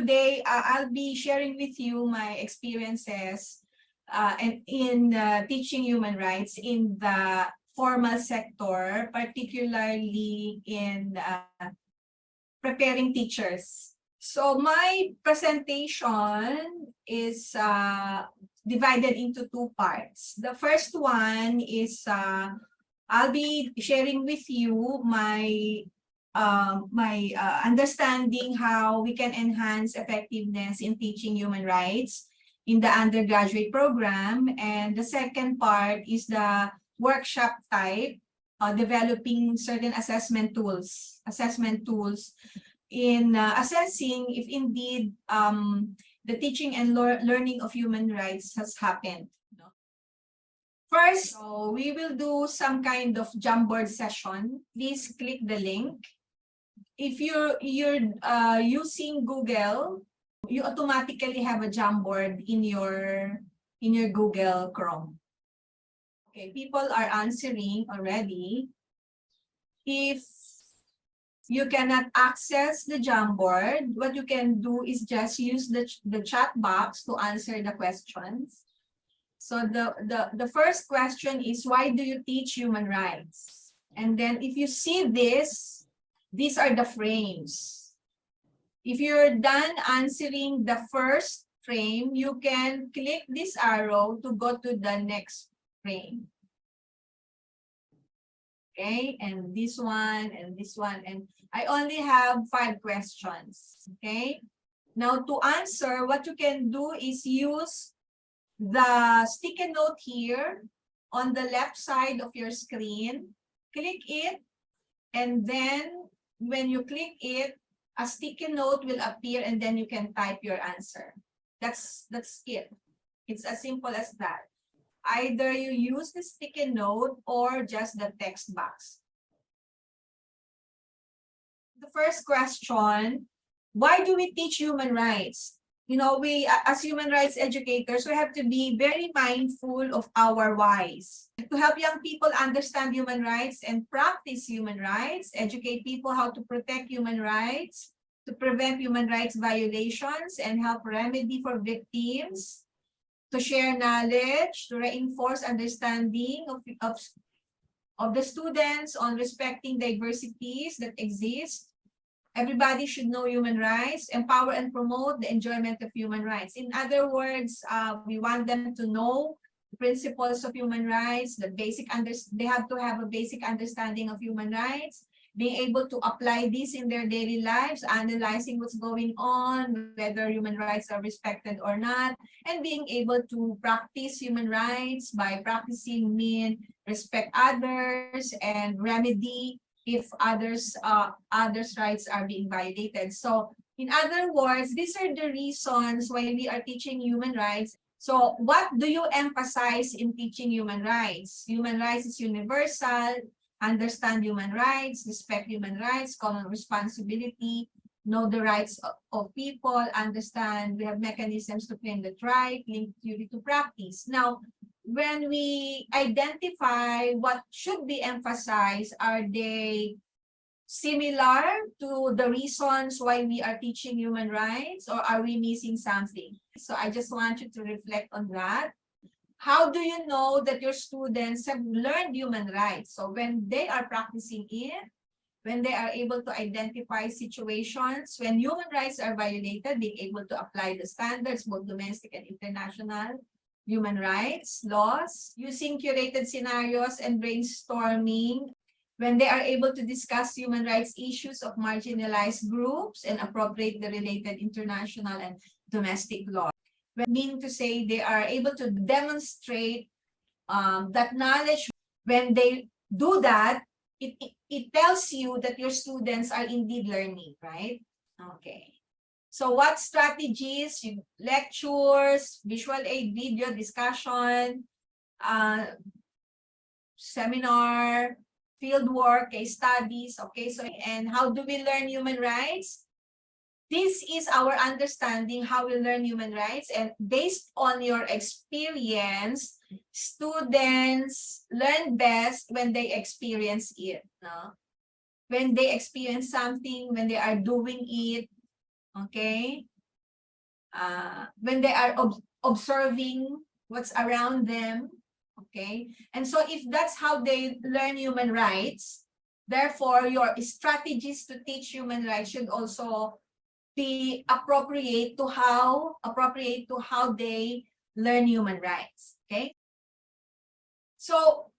today I'll be sharing with you my experiences and in teaching human rights in the formal sector, particularly in preparing teachers. So my presentation is divided into two parts. The first one is I'll be sharing with you my understanding how we can enhance effectiveness in teaching human rights in the undergraduate program. And the second part is the workshop type, developing certain assessment tools in assessing if indeed the teaching and learning of human rights has happened. First, so we will do some kind of Jumpboard session. Please click the link. If you're using Google, you automatically have a Jumpboard in your Google Chrome. Okay, people are answering already. If you cannot access the Jumpboard, what you can do is just use the chat box to answer the questions. So the first question is, why do you teach human rights? And then if you see this, these are the frames. If you're done answering the first frame, you can click this arrow to go to the next frame. Okay, and this one, and this one, and I only have 5 questions. Okay, now to answer, what you can do is use the sticky note here on the left side of your screen. Click it, and then when you click it, a sticky note will appear, and then you can type your answer. That's it. It's as simple as that. Either you use the sticky note or just the text box. The first question, why do we teach human rights? You know, we as human rights educators, we have to be very mindful of our whys. To help young people understand human rights and practice human rights, educate people how to protect human rights, to prevent human rights violations and help remedy for victims, to share knowledge, to reinforce understanding of the students on respecting diversities that exist. Everybody should know human rights, empower and promote the enjoyment of human rights. In other words, we want them to know the principles of human rights, they have to have a basic understanding of human rights, being able to apply this in their daily lives, analyzing what's going on, whether human rights are respected or not, and being able to practice human rights by practicing respect others and remedy if others' rights are being violated. So in other words, these are the reasons why we are teaching human rights. So what do you emphasize in teaching human rights? Human rights is universal. Understand human rights, respect human rights, common responsibility, know the rights of people, understand we have mechanisms to claim the right, link duty to practice. Now, when we identify what should be emphasized, are they similar to the reasons why we are teaching human rights, or are we missing something? So I just want you to reflect on that. How do you know that your students have learned human rights? So when they are practicing it, when they are able to identify situations, when human rights are violated, being able to apply the standards, both domestic and international human rights laws, using curated scenarios and brainstorming, when they are able to discuss human rights issues of marginalized groups and appropriate the related international and domestic law. Meaning to say they are able to demonstrate that knowledge. When they do that, it tells you that your students are indeed learning, right? Okay. So what strategies, lectures, visual aid, video, discussion, seminar, field work, case studies, okay? So, and how do we learn human rights? This is our understanding how we learn human rights, and based on your experience, students learn best when they experience it. No? When they experience something, when they are doing it, okay? when they are observing what's around them. Okay, and so if that's how they learn human rights, therefore your strategies to teach human rights should also be appropriate to how they learn human rights. Okay, so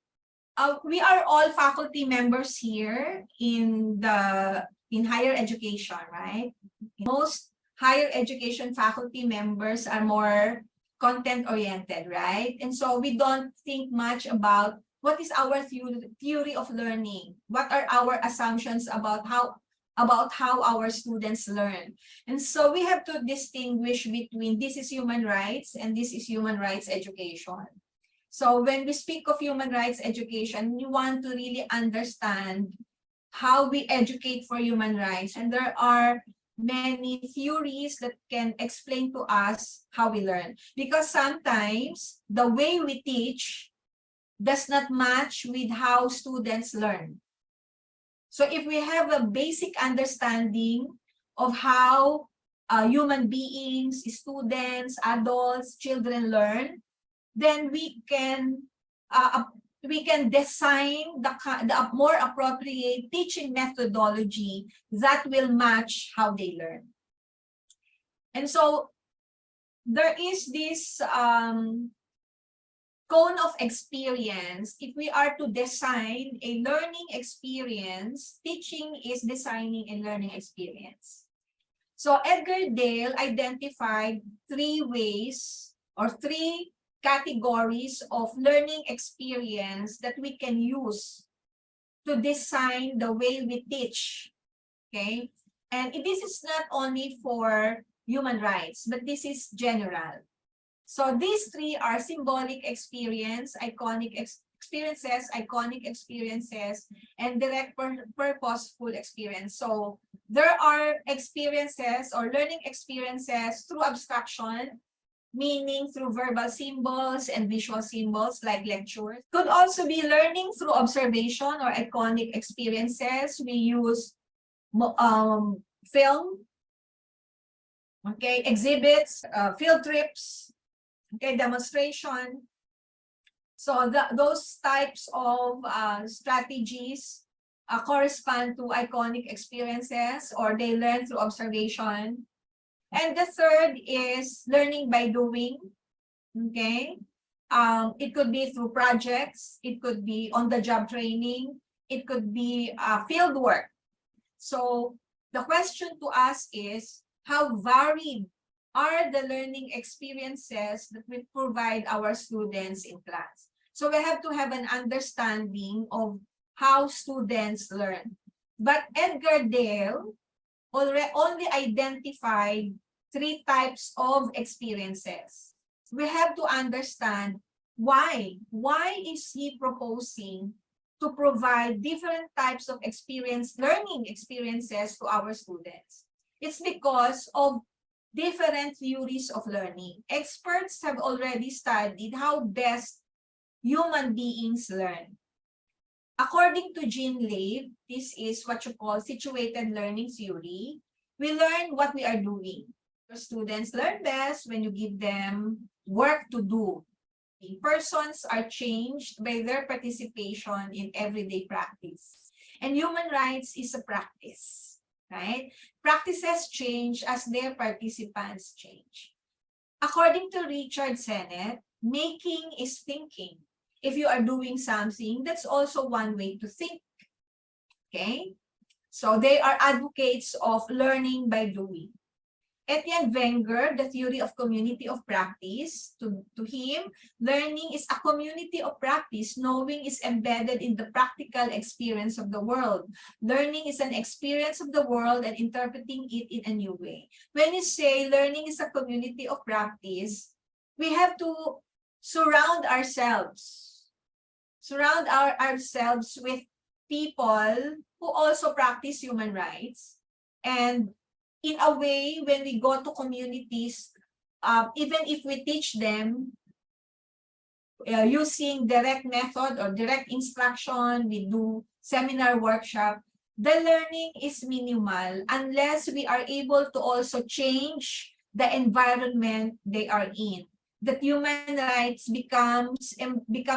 we are all faculty members here in higher education, right? Most higher education faculty members are more content oriented, right? And so we don't think much about what is our theory of learning, what are our assumptions about how our students learn. And so we have to distinguish between this is human rights and this is human rights education. So when we speak of human rights education, we want to really understand how we educate for human rights. And there are many theories that can explain to us how we learn. Because sometimes the way we teach does not match with how students learn. So if we have a basic understanding of how human beings, students, adults, children learn, then we can design the more appropriate teaching methodology that will match how they learn. And so there is this cone of experience. If we are to design a learning experience, teaching is designing a learning experience. So Edgar Dale identified 3 ways or 3 categories of learning experience that we can use to design the way we teach. Okay, and this is not only for human rights, but this is general. So these 3 are symbolic experience, iconic experiences, and direct purposeful experience. So there are experiences or learning experiences through abstraction, meaning through verbal symbols and visual symbols like lectures. Could also be learning through observation or iconic experiences. We use film, okay, exhibits, field trips, okay, demonstration. So those types of strategies correspond to iconic experiences, or they learn through observation. And the third is learning by doing, okay? It could be through projects, it could be on-the-job training, it could be field work. So the question to ask is, how varied are the learning experiences that we provide our students in class? So we have to have an understanding of how students learn. But Edgar Dale only identified 3 types of experiences. We have to understand why. Why is he proposing to provide different types of learning experiences to our students? It's because of different theories of learning. Experts have already studied how best human beings learn. According to Jean Lave, this is what you call situated learning theory. We learn what we are doing. Your students learn best when you give them work to do. Persons are changed by their participation in everyday practice. And human rights is a practice, right? Practices change as their participants change. According to Richard Sennett, making is thinking. If you are doing something, that's also one way to think, okay? So they are advocates of learning by doing. Etienne Wenger, the theory of community of practice, to him, learning is a community of practice. Knowing is embedded in the practical experience of the world. Learning is an experience of the world and interpreting it in a new way. When you say learning is a community of practice, we have to surround ourselves with people who also practice human rights. And in a way, when we go to communities, even if we teach them using direct method or direct instruction, we do seminar workshop, the learning is minimal unless we are able to also change the environment they are in. That human rights become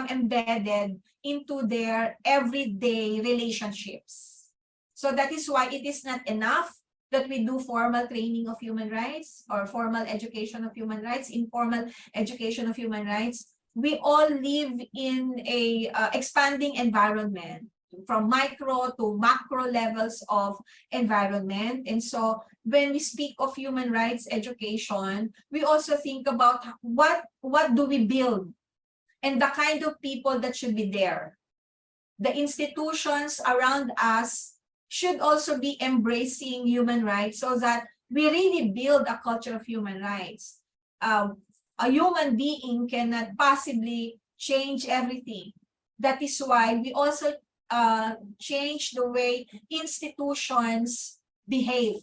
embedded into their everyday relationships. So that is why it is not enough that we do formal training of human rights or formal education of human rights, informal education of human rights. We all live in a expanding environment, from micro to macro levels of environment. And so when we speak of human rights education, we also think about what do we build and the kind of people that should be there. The institutions around us should also be embracing human rights so that we really build a culture of human rights. A human being cannot possibly change everything. That is why we also change the way institutions behave.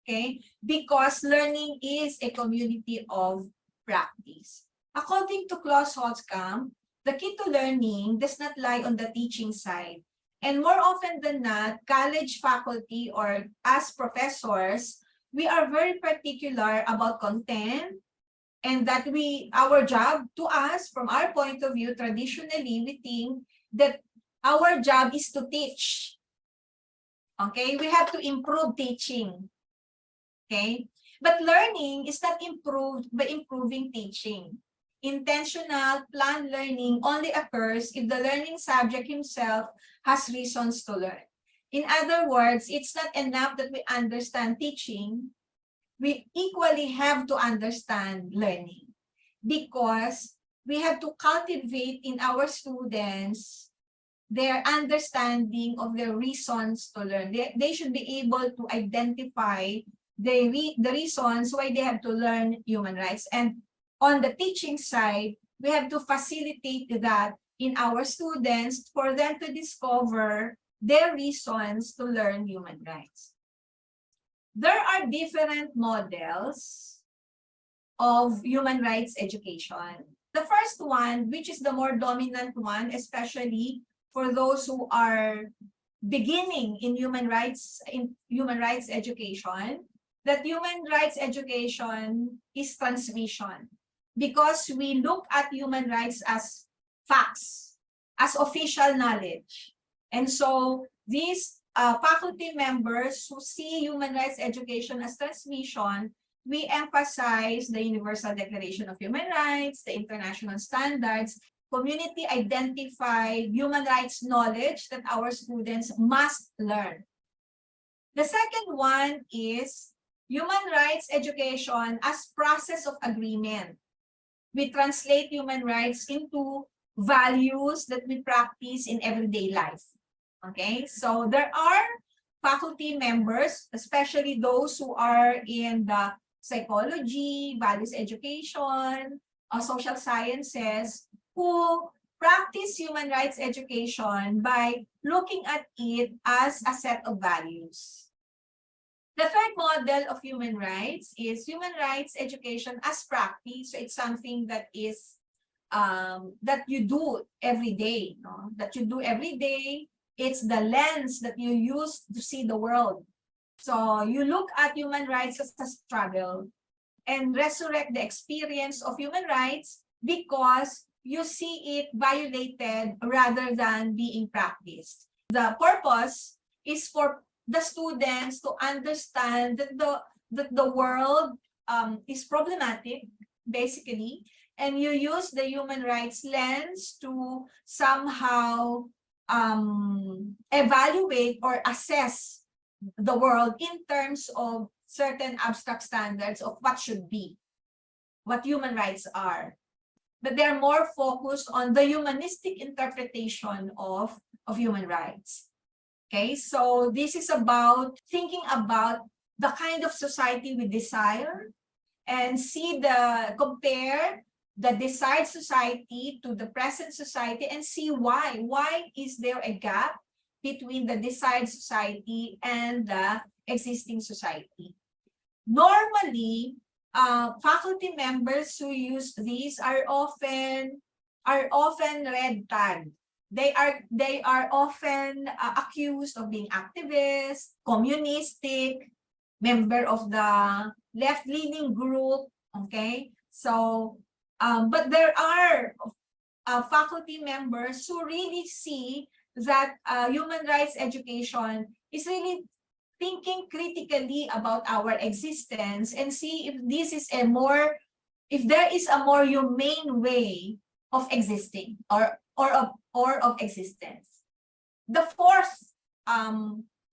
Okay? Because learning is a community of practice. According to Klaus Holzkamp, the key to learning does not lie on the teaching side. And more often than not, college faculty or as professors, we are very particular about content, and that our job to us, from our point of view, traditionally, we think that our job is to teach. Okay, we have to improve teaching. Okay, but learning is not improved by improving teaching. Intentional, planned learning only occurs if the learning subject himself has reasons to learn. In other words, it's not enough that we understand teaching. We equally have to understand learning, because we have to cultivate in our students their understanding of their reasons to learn. They should be able to identify the reasons why they have to learn human rights. And on the teaching side, we have to facilitate that in our students for them to discover their reasons to learn human rights. There are different models of human rights education. The first one, which is the more dominant one, especially for those who are beginning in human rights education, that human rights education is transmission. Because we look at human rights as facts, as official knowledge. And so these faculty members who see human rights education as transmission, we emphasize the Universal Declaration of Human Rights, the international standards, community identified human rights knowledge that our students must learn. The second one is human rights education as process of agreement. We translate human rights into values that we practice in everyday life. Okay, so there are faculty members, especially those who are in the psychology, values education, social sciences, who practice human rights education by looking at it as a set of values. The third model of human rights is human rights education as practice. So it's something that is that you do every day, no? That you do every day. It's the lens that you use to see the world. So you look at human rights as a struggle and resurrect the experience of human rights because you see it violated rather than being practiced. The purpose is for the students to understand that the world is problematic, basically, and you use the human rights lens to somehow evaluate or assess the world in terms of certain abstract standards of what should be, what human rights are. But they're more focused on the humanistic interpretation of human rights. Okay, so this is about thinking about the kind of society we desire and compare the desired society to the present society and see why. Why is there a gap between the desired society and the existing society? Normally, faculty members who use these are often red tagged. They are often accused of being activists, communistic, member of the left-leaning group, okay? So, but there are faculty members who really see that human rights education is really thinking critically about our existence and see if this is if there is a more humane way of existing or of existence. The fourth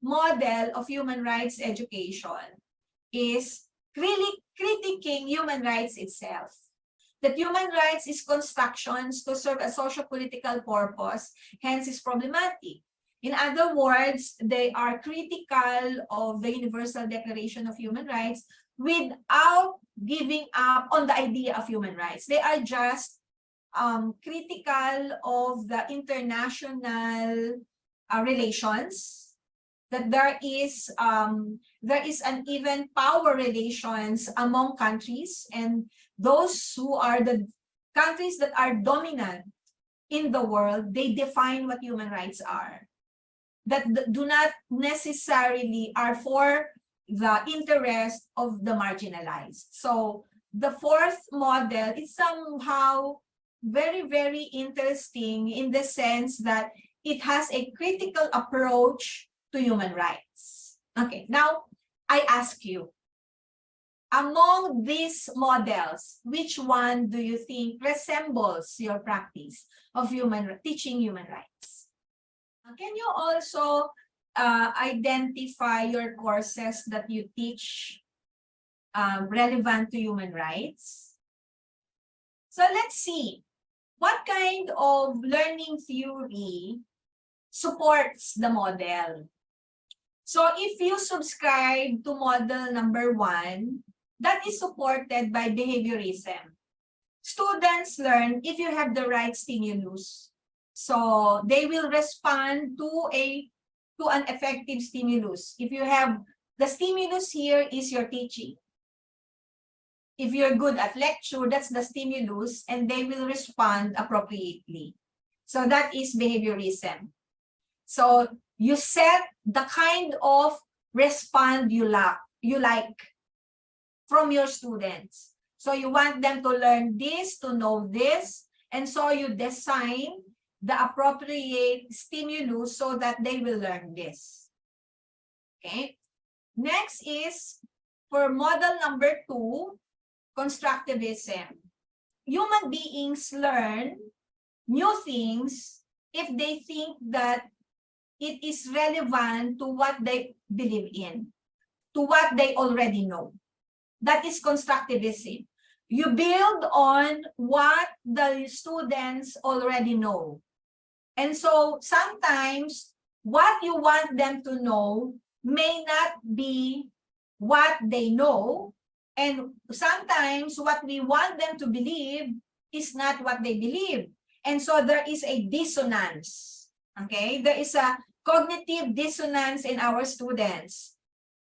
model of human rights education is really critiquing human rights itself. That human rights is constructions to serve a social-political purpose, hence is problematic. In other words, they are critical of the Universal Declaration of Human Rights without giving up on the idea of human rights. They are just critical of the international relations, that there is an even power relations among countries, and those who are the countries that are dominant in the world, they define what human rights are, that do not necessarily are for the interest of the marginalized. So the fourth model is somehow very, very interesting in the sense that it has a critical approach to human rights. Okay, now I ask you, among these models, which one do you think resembles your practice of teaching human rights? Can you also identify your courses that you teach relevant to human rights? So let's see, what kind of learning theory supports the model? So if you subscribe to model number 1, that is supported by behaviorism. Students learn if you have the right stimulus. So they will respond to an effective stimulus. If you have the stimulus here is your teaching. If you're good at lecture, that's the stimulus, and they will respond appropriately. So that is behaviorism. So you set the kind of respond you like from your students. So you want them to learn this, to know this, and so you design the appropriate stimulus so that they will learn this. Okay. Next is for model number 2, constructivism. Human beings learn new things if they think that it is relevant to what they believe in, to what they already know. That is constructivism. You build on what the students already know. And so sometimes what you want them to know may not be what they know, and sometimes what we want them to believe is not what they believe. And so there is a dissonance. Okay, there is a cognitive dissonance in our students.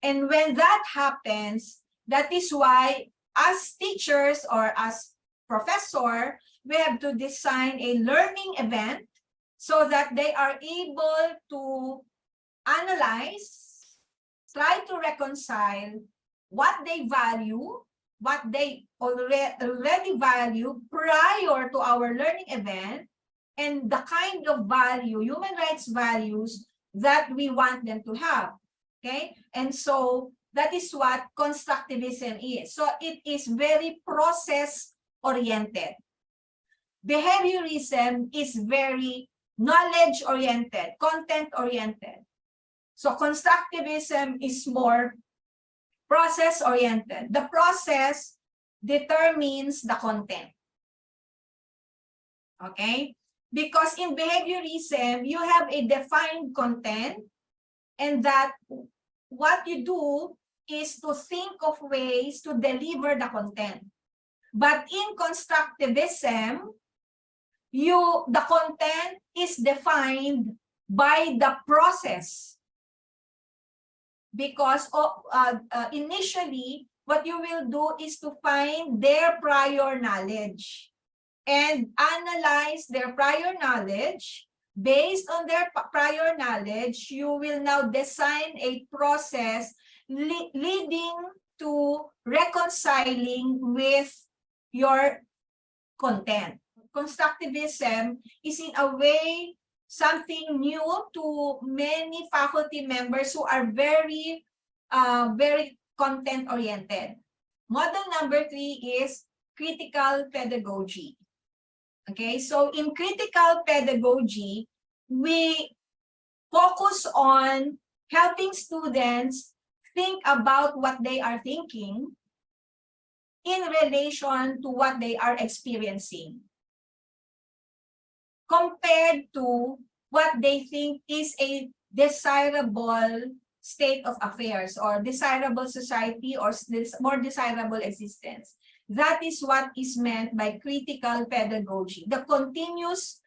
And when that happens, that is why as teachers or as professor, we have to design a learning event so that they are able to analyze, try to reconcile what they value, what they already value prior to our learning event, and the kind of value, human rights values, that we want them to have. Okay, and so that is what constructivism is. So it is very process-oriented. Behaviorism is very knowledge-oriented, content-oriented. So constructivism is more process-oriented. The process determines the content. Okay? Because in behaviorism, you have a defined content, and that what you do is to think of ways to deliver the content. But in constructivism, the content is defined by the process. Because initially, what you will do is to find their prior knowledge and analyze their prior knowledge. Based on their prior knowledge, you will now design a process leading to reconciling with your content. Constructivism is in a way something new to many faculty members who are very content oriented. Model number 3 is critical pedagogy. Okay, so in critical pedagogy, we focus on helping students think about what they are thinking in relation to what they are experiencing, compared to what they think is a desirable state of affairs or desirable society or more desirable existence. That is what is meant by critical pedagogy, the continuous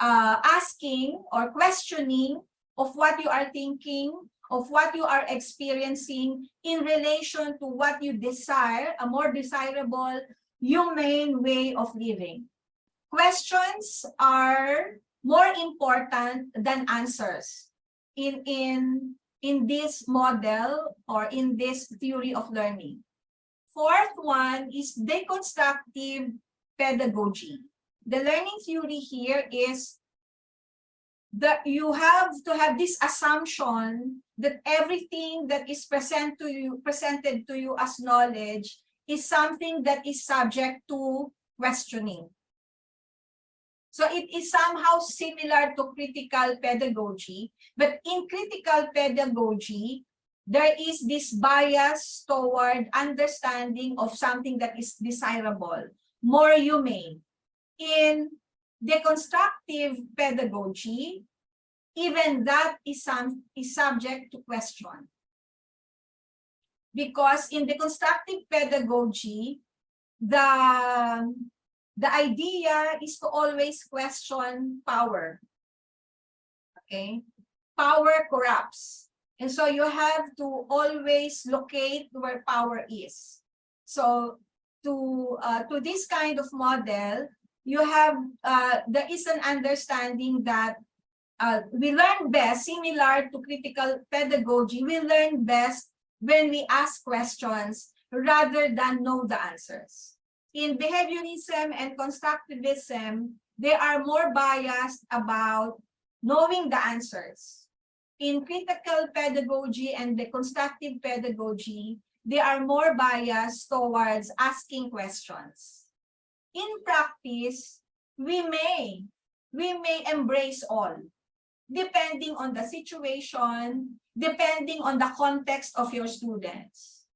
asking or questioning of what you are thinking, of what you are experiencing in relation to what you desire, a more desirable, humane way of living. Questions are more important than answers in this model or in this theory of learning. Fourth one is deconstructive pedagogy. The learning theory here is that you have to have this assumption that everything that is presented to you as knowledge is something that is subject to questioning. So it is somehow similar to critical pedagogy, but in critical pedagogy, there is this bias toward understanding of something that is desirable, more humane. In deconstructive pedagogy, even that is subject to question. Because in deconstructive pedagogy, the idea is to always question power. Okay? Power corrupts. And so you have to always locate where power is. So to this kind of model, you have there is an understanding that we learn best, similar to critical pedagogy, we learn best when we ask questions rather than know the answers. In behaviorism and constructivism, they are more biased about knowing the answers. In critical pedagogy and deconstructive pedagogy, they are more biased towards asking questions. In practice, we may embrace all, depending on the situation, depending on the context of your students.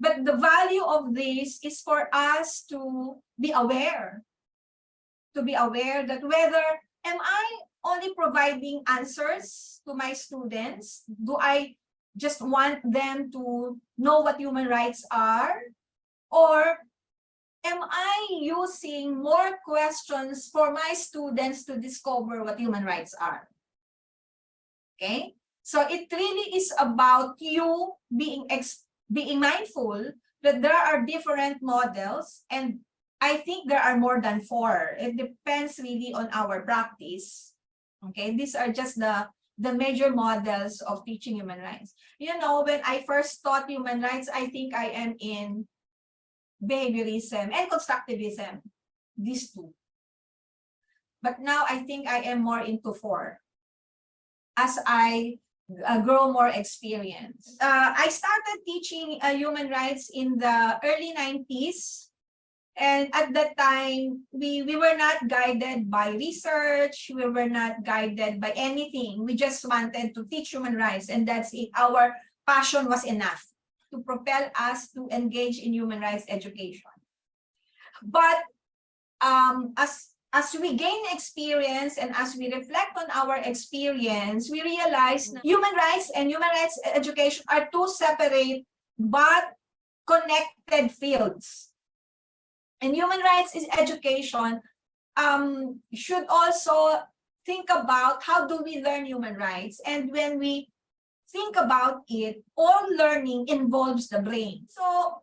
But the value of this is for us to be aware that whether am I only providing answers to my students? Do I just want them to know what human rights are? Or am I using more questions for my students to discover what human rights are? Okay, so it really is about you being mindful that there are different models, and I think there are more than 4. It depends really on our practice. Okay, these are just the major models of teaching human rights. You know, when I first taught human rights, I think I am in behaviorism and constructivism, these 2. But now I think I am more into 4 as I grow more experience. I started teaching human rights in the early 90s. And at that time, we were not guided by research. We were not guided by anything. We just wanted to teach human rights, and that's it. Our passion was enough to propel us to engage in human rights education. But as we gain experience and as we reflect on our experience, we realize human rights and human rights education are 2 separate but connected fields. And human rights education should also think about how do we learn human rights. And when we think about it, all learning involves the brain. So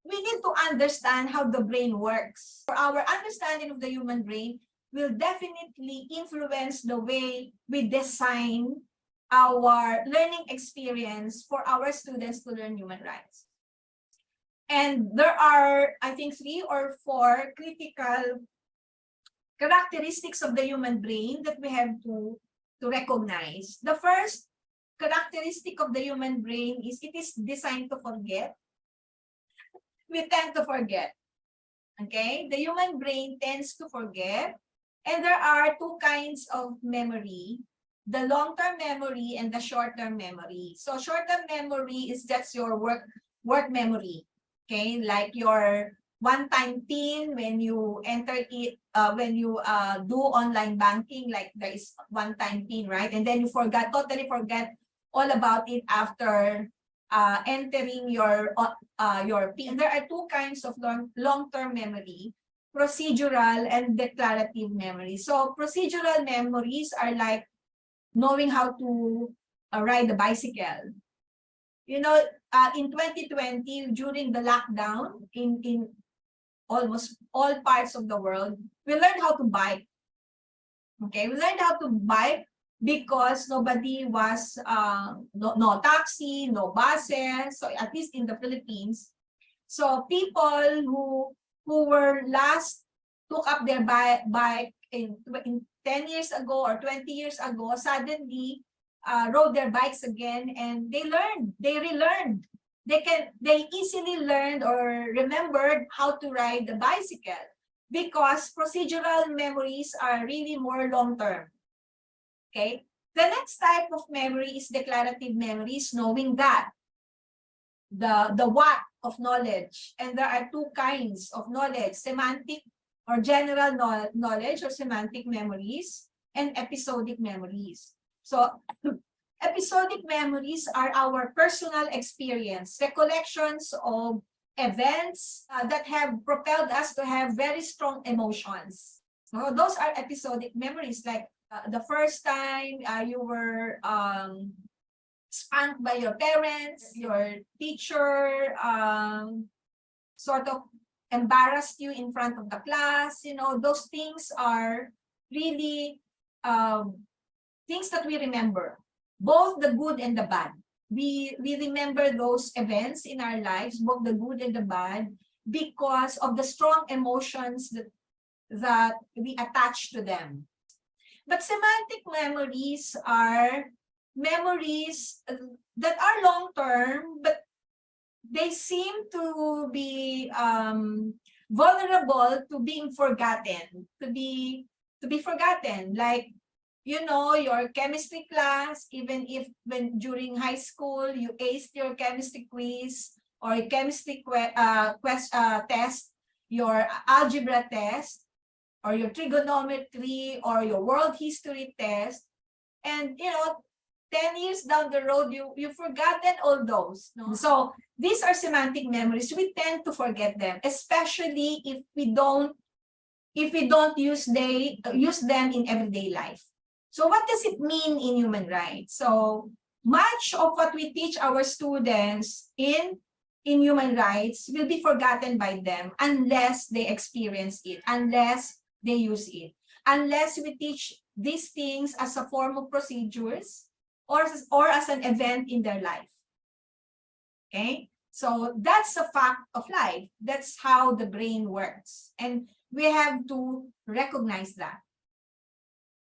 we need to understand how the brain works. For our understanding of the human brain will definitely influence the way we design our learning experience for our students to learn human rights. And there are, I think, 3 or 4 critical characteristics of the human brain that we have to recognize. The first characteristic of the human brain is it is designed to forget. We tend to forget. Okay? The human brain tends to forget. And there are 2 kinds of memory, the long-term memory and the short-term memory. So short-term memory is just your work memory. Okay? Like your one-time PIN when you enter it, when you do online banking, like there is one-time PIN, right? And then you totally forget all about it after entering your PIN. There are 2 kinds of long-term memory, procedural and declarative memory. So procedural memories are like knowing how to ride a bicycle. You know, in 2020, during the lockdown in almost all parts of the world, we learned how to bike. Okay, we learned how to bike because nobody was, no taxi, no buses, so at least in the Philippines. So people who were last took up their bike in 10 years ago or 20 years ago, suddenly rode their bikes again, and they relearned. They easily learned or remembered how to ride the bicycle because procedural memories are really more long-term. Okay. The next type of memory is declarative memories, knowing that the what of knowledge. And there are 2 kinds of knowledge: semantic or general knowledge or semantic memories, and episodic memories. So episodic memories are our personal experience, recollections of events that have propelled us to have very strong emotions. So those are episodic memories, like the first time you were spanked by your parents, your teacher sort of embarrassed you in front of the class. You know, those things are really things that we remember, both the good and the bad. We remember those events in our lives, both the good and the bad, because of the strong emotions that we attach to them. But semantic memories are memories that are long-term, but they seem to be vulnerable to being forgotten, to be forgotten. Like, you know, your chemistry class, even if during high school you aced your chemistry quiz or a chemistry test, your algebra test, or your trigonometry or your world history test, and you know, 10 years down the road, you've forgotten all those. No? So these are semantic memories. We tend to forget them, especially if we don't use them in everyday life. So what does it mean in human rights? So much of what we teach our students in human rights will be forgotten by them unless they experience it, unless they use it, unless we teach these things as a form of procedures or as an event in their life. Okay, so that's a fact of life. That's how the brain works, and we have to recognize that.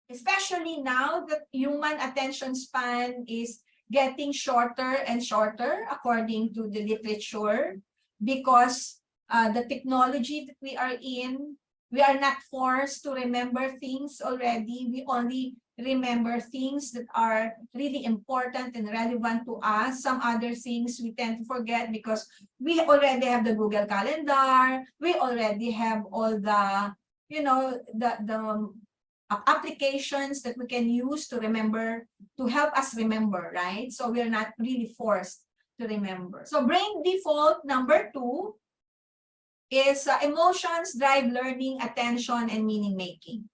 Especially now that human attention span is getting shorter and shorter according to the literature, because the technology that we are in, we are not forced to remember things already. We only remember things that are really important and relevant to us. Some other things we tend to forget because we already have the Google Calendar. We already have all the, you know, the applications that we can use to remember, to help us remember, right? So we're not really forced to remember. So brain default number 2 is emotions drive learning, attention, and meaning making.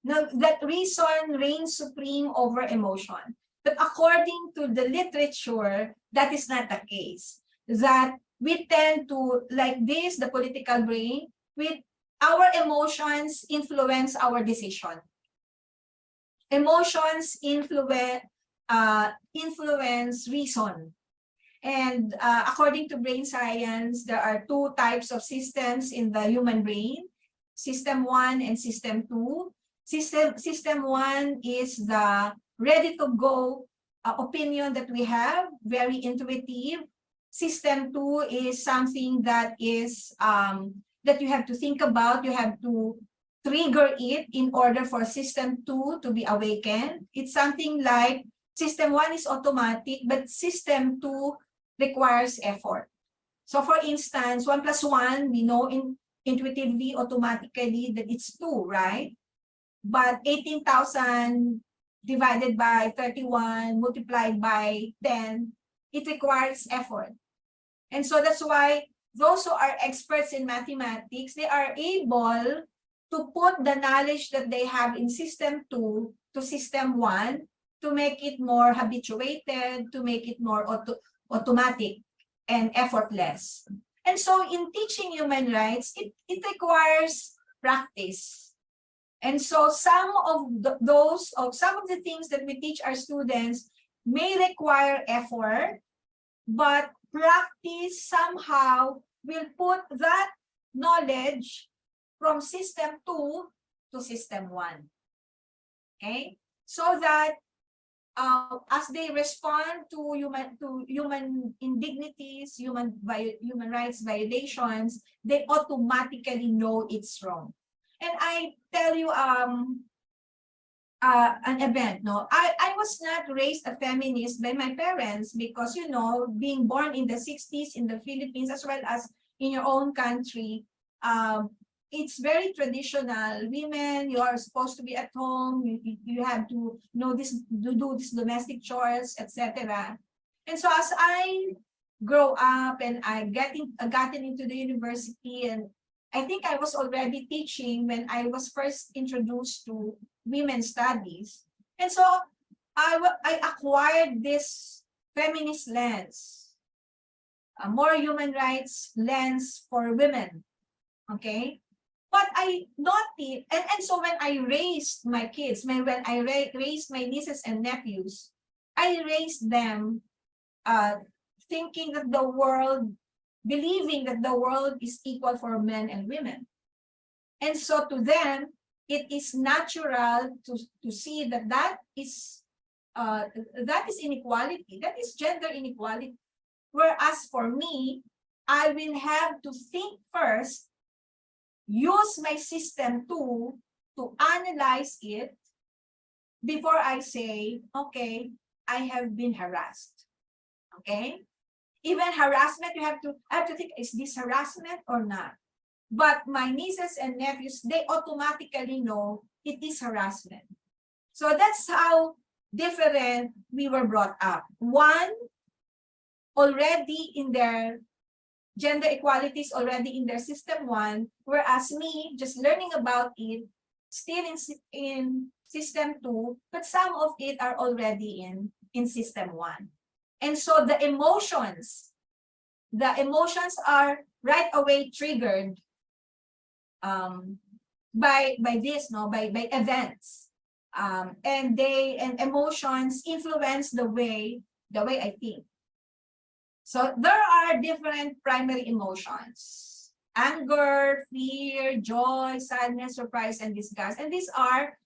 Now, that reason reigns supreme over emotion. But according to the literature, that is not the case. That we tend to, like this, the political brain, with our emotions influence our decision. Emotions influence reason. And according to brain science, there are two types of systems in the human brain, system 1 and system 2. System 1 is the ready to go opinion that we have, very intuitive. System 2 is something that is that you have to think about, you have to trigger it in order for system 2 to be awakened. It's something like system 1 is automatic, but system 2 requires effort. So for instance, 1 plus 1, we know intuitively, automatically that it's 2, right? But 18,000 divided by 31 multiplied by 10, it requires effort. And so that's why those who are experts in mathematics, they are able to put the knowledge that they have in system 2 to system 1 to make it more habituated, to make it more automatic and effortless. And so in teaching human rights, it requires practice. And so some of the things that we teach our students may require effort, but practice somehow will put that knowledge from system 2 to system 1. Okay? So that as they respond to human indignities, human rights violations, they automatically know it's wrong. And I tell you an event, no, I was not raised a feminist by my parents because, you know, being born in the 60s in the Philippines as well as in your own country, it's very traditional. Women, you are supposed to be at home, you have to know this, to do this domestic chores, etc. And so as I grow up and I gotten into the university, and I think I was already teaching when I was first introduced to women's studies. And so I acquired this feminist lens, a more human rights lens for women, okay? But I noticed, and so when I raised my kids, when I raised my nieces and nephews, I raised them thinking that the world, believing that the world is equal for men and women. And so to them, it is natural to see that that is inequality, that is gender inequality. Whereas for me, I will have to think first, use my system to analyze it before I say, okay, I have been harassed. Okay? Even harassment, I have to think, is this harassment or not? But my nieces and nephews, they automatically know it is harassment. So that's how different we were brought up. One, already in their gender equality is already in their system 1, whereas me, just learning about it, still in system 2, but some of it are already in system 1. And so the emotions are right away triggered by this, no, by events, and emotions influence the way I think. So there are different primary emotions: anger, fear, joy, sadness, surprise, and disgust. And these are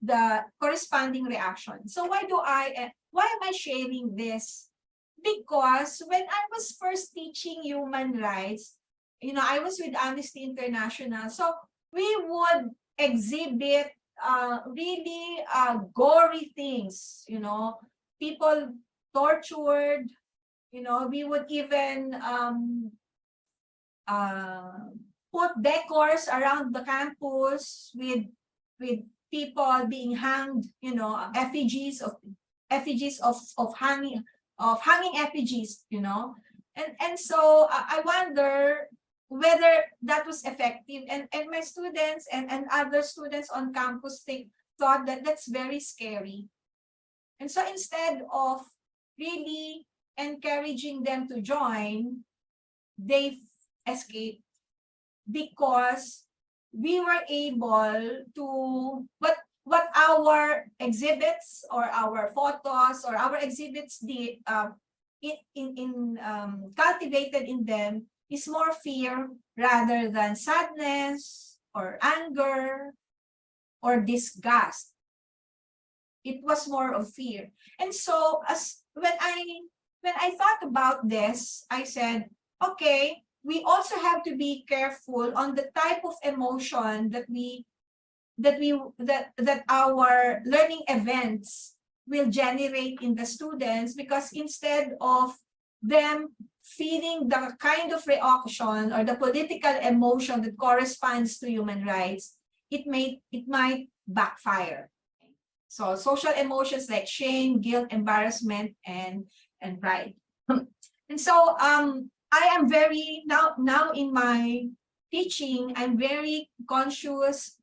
the corresponding reactions. So why am I sharing this? Because when I was first teaching human rights, you know, I was with Amnesty International. So we would exhibit really gory things, you know, people tortured, you know, we would even put decors around the campus with people being hanged, you know, effigies of hanging effigies, you know. And so I wonder whether that was effective, and my students and other students on campus thought that that's very scary. And so instead of really encouraging them to join, they escaped, because we were able to, what our exhibits or our photos or our exhibits did, cultivated in them is more fear rather than sadness or anger or disgust. It was more of fear. And so as when I thought about this, I said, okay, we also have to be careful on the type of emotion that our learning events will generate in the students, because instead of them feeling the kind of reaction or the political emotion that corresponds to human rights, it might backfire. So social emotions like shame, guilt, embarrassment, and pride. And so I am very now in my teaching, I'm very conscious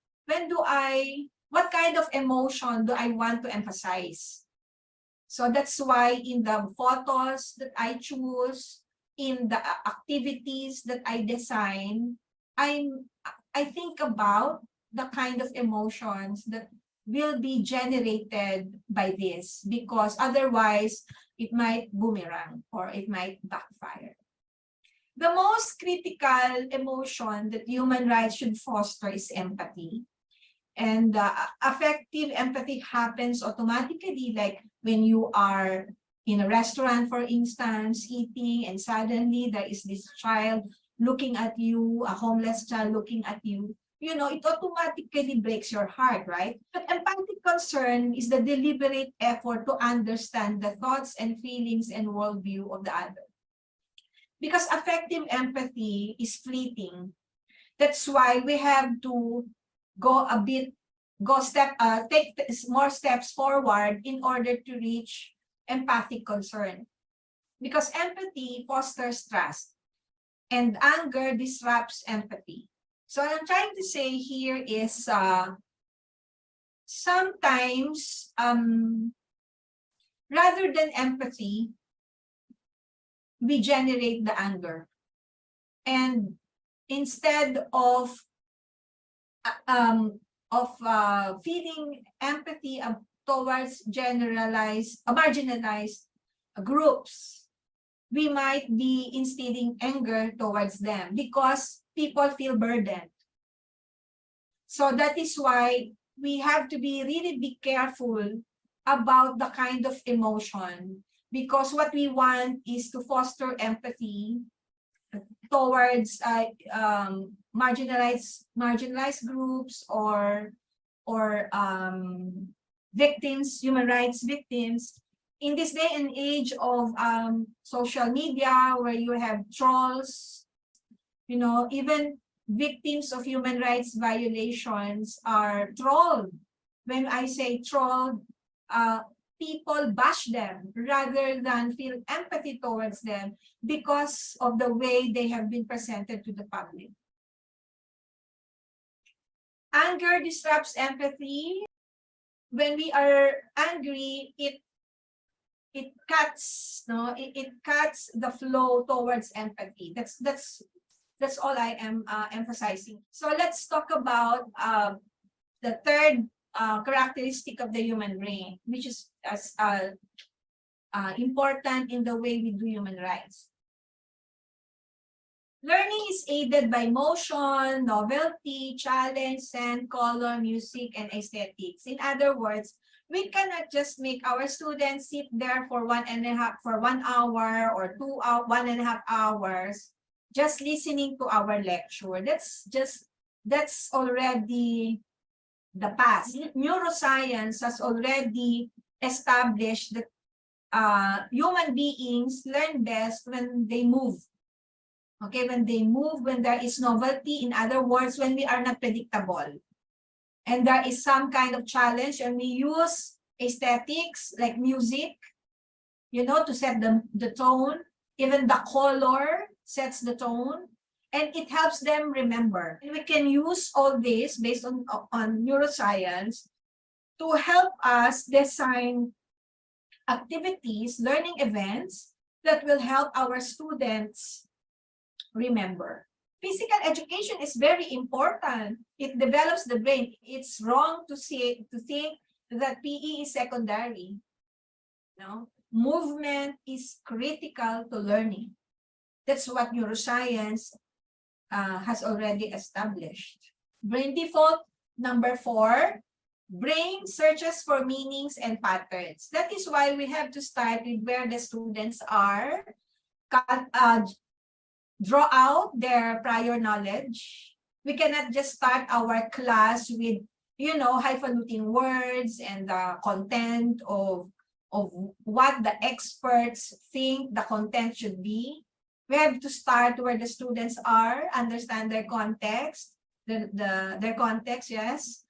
what kind of emotion do I want to emphasize. So that's why in the photos that I choose, in the activities that I design, I think about the kind of emotions that will be generated by this, because otherwise it might boomerang or it might backfire. The most critical emotion that human rights should foster is empathy. And affective empathy happens automatically, like when you are in a restaurant, for instance, eating, and suddenly there is this child looking at you, a homeless child looking at you. You know, it automatically breaks your heart, right? But empathic concern is the deliberate effort to understand the thoughts and feelings and worldview of the other. Because affective empathy is fleeting. That's why we have to take more steps forward in order to reach empathic concern. Because empathy fosters trust, and anger disrupts empathy. So what I'm trying to say here is sometimes rather than empathy, we generate the anger. And instead of feeling empathy towards marginalized groups, we might be instilling anger towards them because people feel burdened. So that is why we have to really be careful about the kind of emotion, because what we want is to foster empathy towards marginalized groups or victims, human rights victims. In this day and age of social media, where you have trolls, you know, even victims of human rights violations are trolled. When I say trolled, people bash them rather than feel empathy towards them because of the way they have been presented to the public. Anger disrupts empathy. When we are angry, it cuts, it cuts the flow towards empathy. That's all I am emphasizing. So let's talk about the third characteristic of the human brain, which is as important in the way we do human rights. Learning is aided by motion, novelty, challenge, scent, color, music, and aesthetics. In other words, we cannot just make our students sit there for 1 hour or 2 hours, 1.5 hours, just listening to our lecture. That's already the past. Neuroscience has already established that human beings learn best when they move. Okay, when they move, when there is novelty, in other words, when we are not predictable. And there is some kind of challenge, and we use aesthetics like music, you know, to set the tone. Even the color sets the tone, and it helps them remember. And we can use all this based on neuroscience to help us design activities, learning events that will help our students remember. Physical education is very important. It develops the brain. It's wrong to think that PE is secondary. No, movement is critical to learning. That's what neuroscience has already established. Brain default number 4, brain searches for meanings and patterns. That is why we have to start with where the students are, draw out their prior knowledge. We cannot just start our class with, highfalutin words and the content of what the experts think the content should be. We have to start where the students are, understand their context, their context, yes.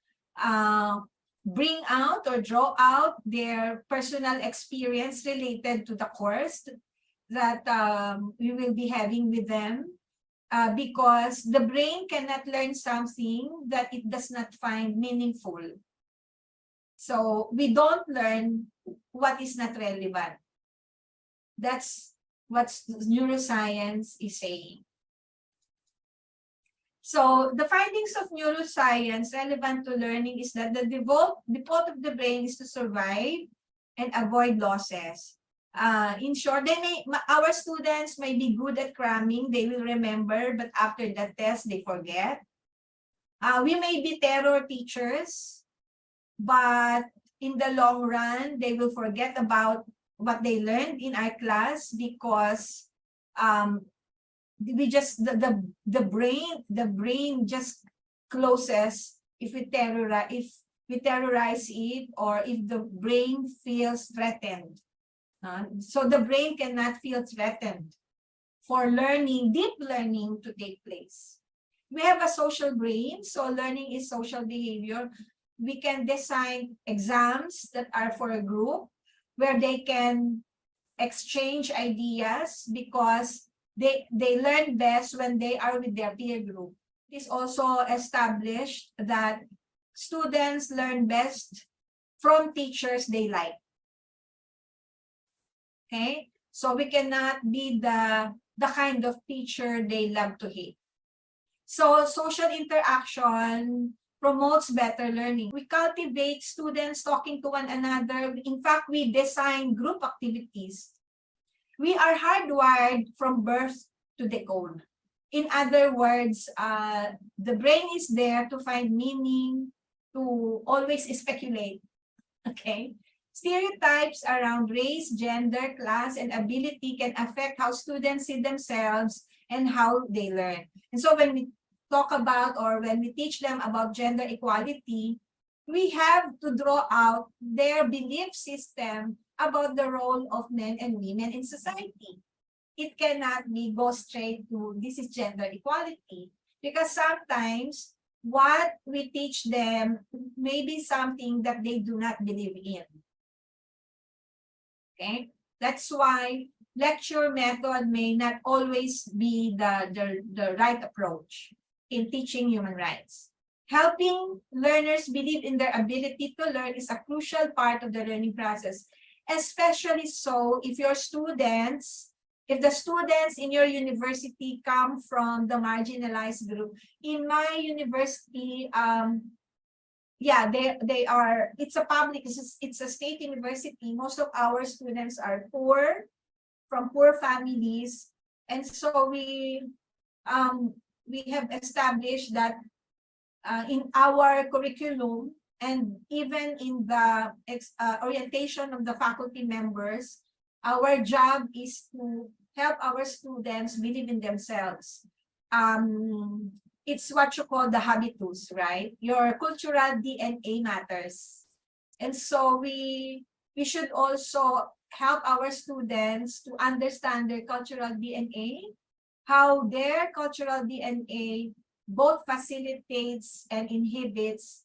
Bring out or draw out their personal experience related to the course that we will be having with them, because the brain cannot learn something that it does not find meaningful. So we don't learn what is not relevant. That's what neuroscience is saying. So the findings of neuroscience relevant to learning is that the default of the brain is to survive and avoid losses. In short, our students may be good at cramming, they will remember, but after the test, they forget. We may be terror teachers, but in the long run, they will forget about what they learned in our class because the brain just closes if we terrorize it, or if the brain feels threatened. So the brain cannot feel threatened for learning, deep learning to take place. We have a social brain, so learning is social behavior. We can design exams that are for a group where they can exchange ideas because they learn best when they are with their peer group. It is also established that students learn best from teachers they like. Okay, so we cannot be the kind of teacher they love to hate. So social interaction promotes better learning. We cultivate students talking to one another. In fact, we design group activities. We are hardwired from birth to decode. In other words, the brain is there to find meaning, to always speculate. Okay. Stereotypes around race, gender, class, and ability can affect how students see themselves and how they learn. And so when we talk about, or when we teach them about gender equality, we have to draw out their belief system about the role of men and women in society. It cannot be go straight to this is gender equality, because sometimes what we teach them may be something that they do not believe in. Okay, that's why lecture method may not always be the right approach in teaching human rights. Helping learners believe in their ability to learn is a crucial part of the learning process, especially so if the students in your university come from the marginalized group. In my university, it's a state university. Most of our students are poor, from poor families, and so we have established that in our curriculum and even in the orientation of the faculty members, our job is to help our students believe in themselves. It's what you call the habitus, right? Your cultural DNA matters. And so we should also help our students to understand their cultural DNA, how their cultural DNA both facilitates and inhibits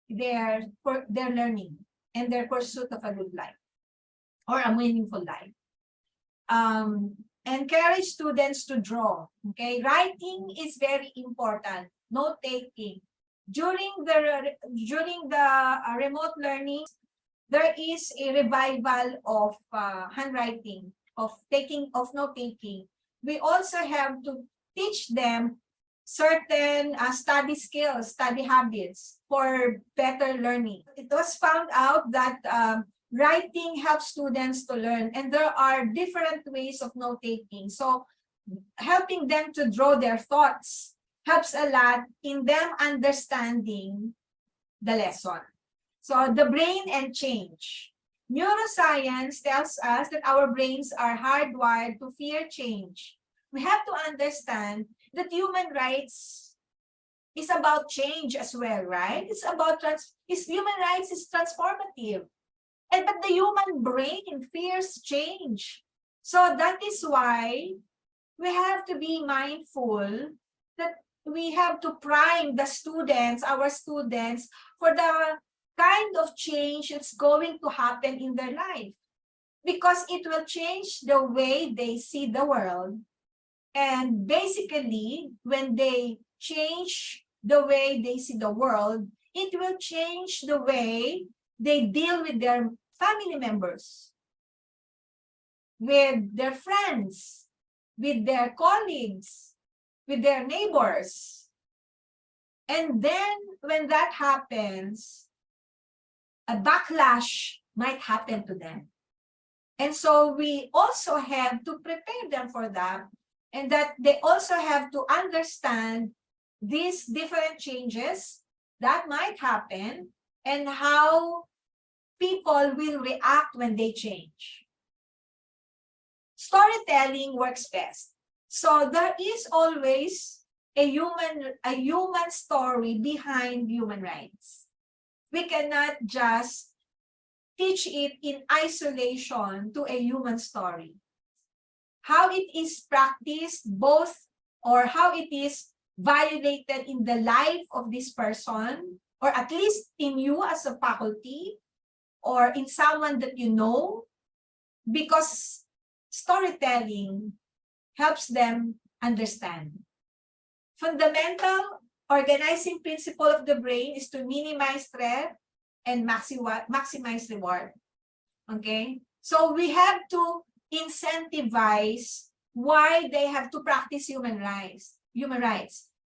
their learning and their pursuit of a good life or a meaningful life. Encourage students to draw. Okay, writing is very important. Note taking. During the remote learning, there is a revival of handwriting, of note taking. We also have to teach them certain study skills, study habits for better learning. It was found out that Writing helps students to learn, and there are different ways of note-taking. So helping them to draw their thoughts helps a lot in them understanding the lesson. So the brain and change. Neuroscience tells us that our brains are hardwired to fear change. We have to understand that human rights is about change as well, right? It's about human rights is transformative. But the human brain fears change. So that is why we have to be mindful that we have to prime the students, our students, for the kind of change that's going to happen in their life. Because it will change the way they see the world. And basically, when they change the way they see the world, it will change the way they deal with their family members, with their friends, with their colleagues, with their neighbors. And then when that happens, a backlash might happen to them. And so we also have to prepare them for that, and that they also have to understand these different changes that might happen and how people will react when they change. Storytelling works best. So there is always a human story behind human rights. We cannot just teach it in isolation to a human story. How it is practiced both, or how it is violated in the life of this person, or at least in you as a faculty, or in someone that you know, because storytelling helps them understand. Fundamental organizing principle of the brain is to minimize threat and maximize reward. Okay? So we have to incentivize why they have to practice human rights,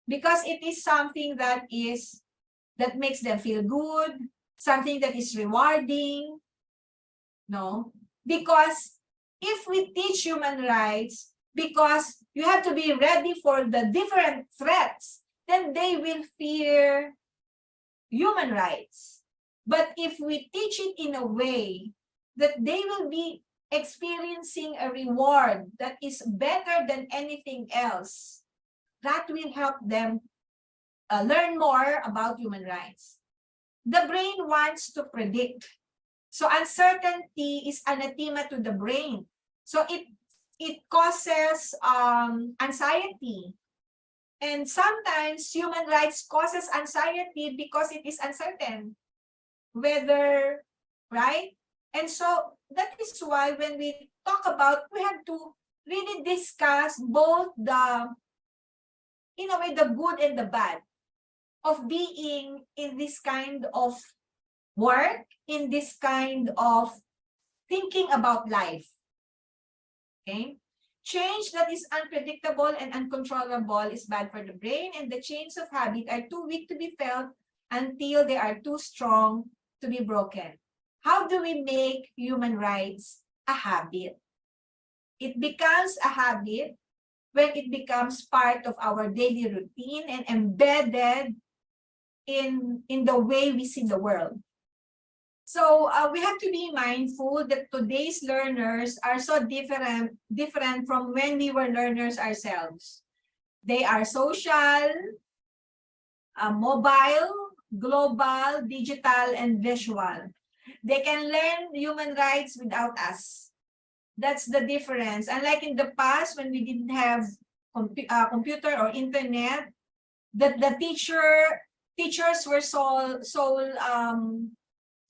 because it is something that makes them feel good, something that is rewarding. No, because if we teach human rights, because you have to be ready for the different threats, then they will fear human rights. But if we teach it in a way that they will be experiencing a reward that is better than anything else, that will help them learn more about human rights. The brain wants to predict. So uncertainty is anathema to the brain. So it causes anxiety. And sometimes human rights causes anxiety because it is uncertain whether, right? And so that is why when we talk about, we have to really discuss both the, in a way, the good and the bad of being in this kind of work, in this kind of thinking about life. Okay? Change that is unpredictable and uncontrollable is bad for the brain, and the chains of habit are too weak to be felt until they are too strong to be broken. How do we make human rights a habit? It becomes a habit when it becomes part of our daily routine and embedded in the way we see the world. So we have to be mindful that today's learners are so different from when we were learners ourselves. They are social, mobile, global, digital, and visual. They can learn human rights without us. That's the difference. Unlike in the past, when we didn't have computer or internet, the teachers were sole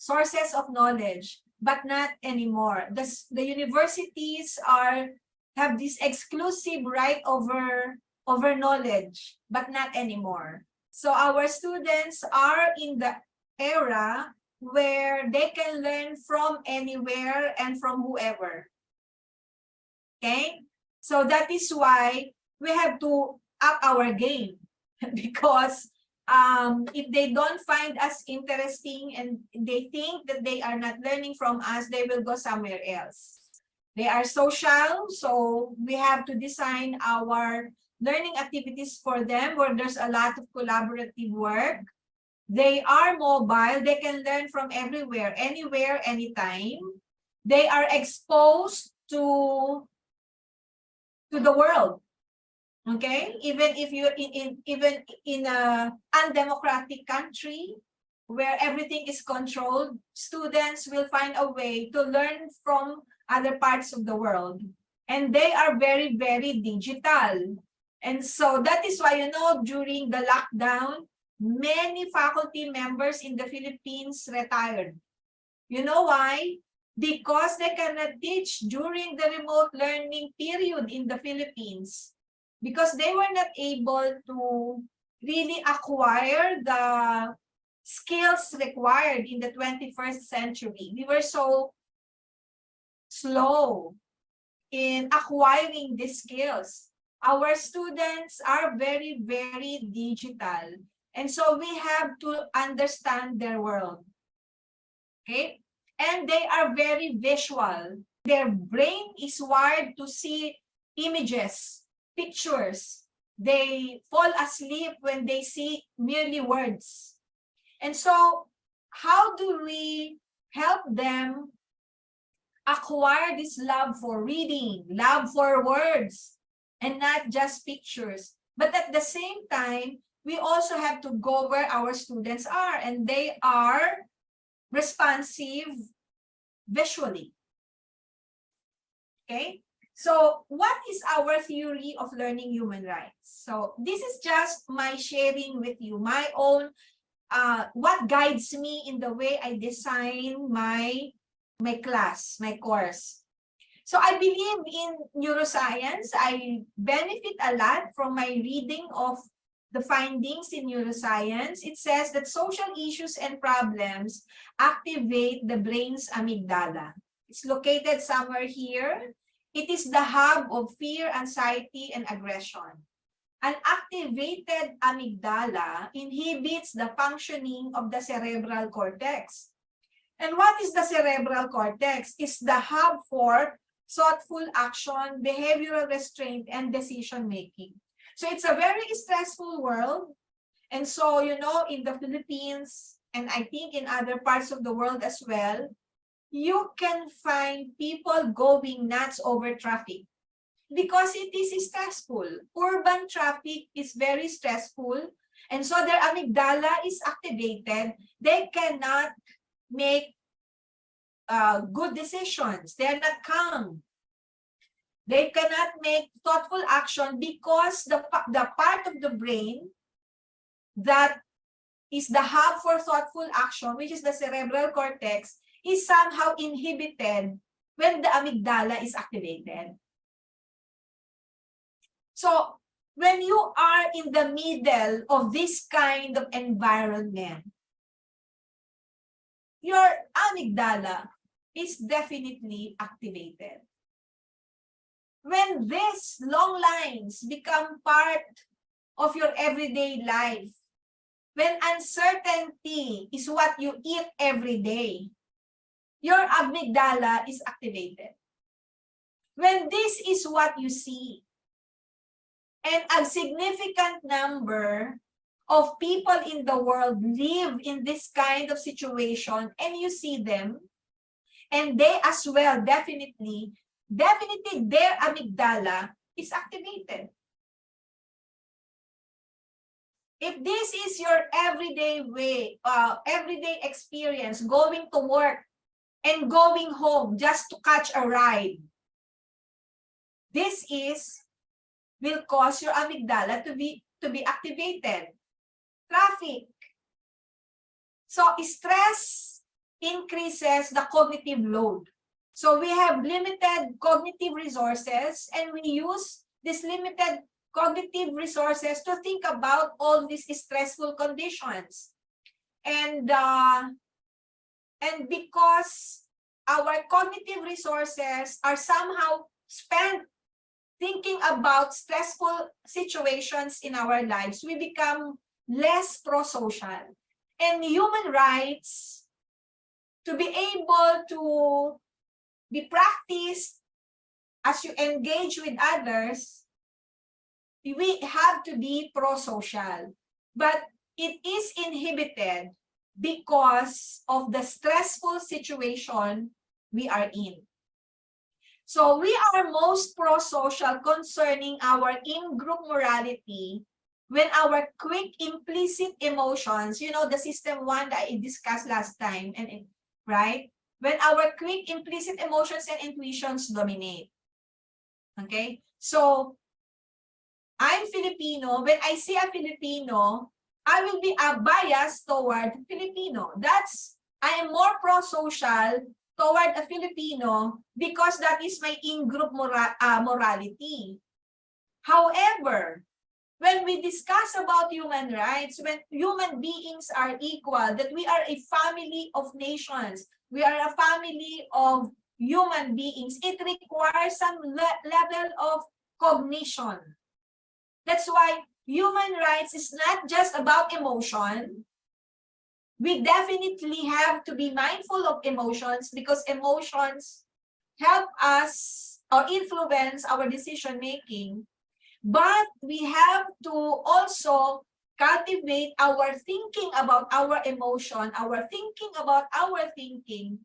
sources of knowledge, but not anymore. The universities have this exclusive right over knowledge, but not anymore. So our students are in the era where they can learn from anywhere and from whoever. Okay? So that is why we have to up our game because if they don't find us interesting and they think that they are not learning from us, they will go somewhere else. They are social, so we have to design our learning activities for them where there's a lot of collaborative work. They are mobile, they can learn from everywhere, anywhere, anytime. They are exposed to the world. Okay, even if you're even in a undemocratic country where everything is controlled, students will find a way to learn from other parts of the world. And they are very, very digital. And so that is why, you know, during the lockdown, many faculty members in the Philippines retired. You know why? Because they cannot teach during the remote learning period in the Philippines. Because they were not able to really acquire the skills required in the 21st century. We were so slow in acquiring these skills. Our students are very, very digital. And so we have to understand their world. Okay? And they are very visual. Their brain is wired to see images, pictures. They fall asleep when they see merely words. And so how do we help them acquire this love for reading, love for words, and not just pictures? But at the same time, we also have to go where our students are, and they are responsive visually. Okay? So what is our theory of learning human rights? So this is just my sharing with you, my own, what guides me in the way I design my class, my course. So I believe in neuroscience. I benefit a lot from my reading of the findings in neuroscience. It says that social issues and problems activate the brain's amygdala. It's located somewhere here. It is the hub of fear, anxiety, and aggression. An activated amygdala inhibits the functioning of the cerebral cortex. And what is the cerebral cortex? It's the hub for thoughtful action, behavioral restraint, and decision-making. So it's a very stressful world. And so, you know, in the Philippines, and I think in other parts of the world as well, you can find people going nuts over traffic because it is stressful. Urban traffic is very stressful. And so their amygdala is activated. They cannot make good decisions. They're not calm. They cannot make thoughtful action because the part of the brain that is the hub for thoughtful action, which is the cerebral cortex, is somehow inhibited when the amygdala is activated. So when you are in the middle of this kind of environment, your amygdala is definitely activated. When these long lines become part of your everyday life, when uncertainty is what you eat every day, your amygdala is activated. When this is what you see, and a significant number of people in the world live in this kind of situation, and you see them, and they as well definitely their amygdala is activated. If this is your everyday way, everyday experience, going to work and going home just to catch a ride, this will cause your amygdala to be activated. Traffic. So stress increases the cognitive load. So we have limited cognitive resources, and we use this limited cognitive resources to think about all these stressful conditions. And because our cognitive resources are somehow spent thinking about stressful situations in our lives, we become less pro-social. And human rights, to be able to be practiced as you engage with others, we have to be pro-social. But it is inhibited because of the stressful situation we are in. So we are most pro-social concerning our in-group morality when our quick implicit emotions, you know, the system 1 that I discussed last time, right? When our quick implicit emotions and intuitions dominate. Okay? So I'm Filipino. When I see a Filipino, I will be biased toward Filipino. I am more pro-social toward a Filipino because that is my in-group morality. However, when we discuss about human rights, when human beings are equal, that we are a family of nations, we are a family of human beings, it requires some level of cognition. That's why human rights is not just about emotion. We definitely have to be mindful of emotions because emotions help us or influence our decision making. But we have to also cultivate our thinking about our emotion, our thinking about our thinking,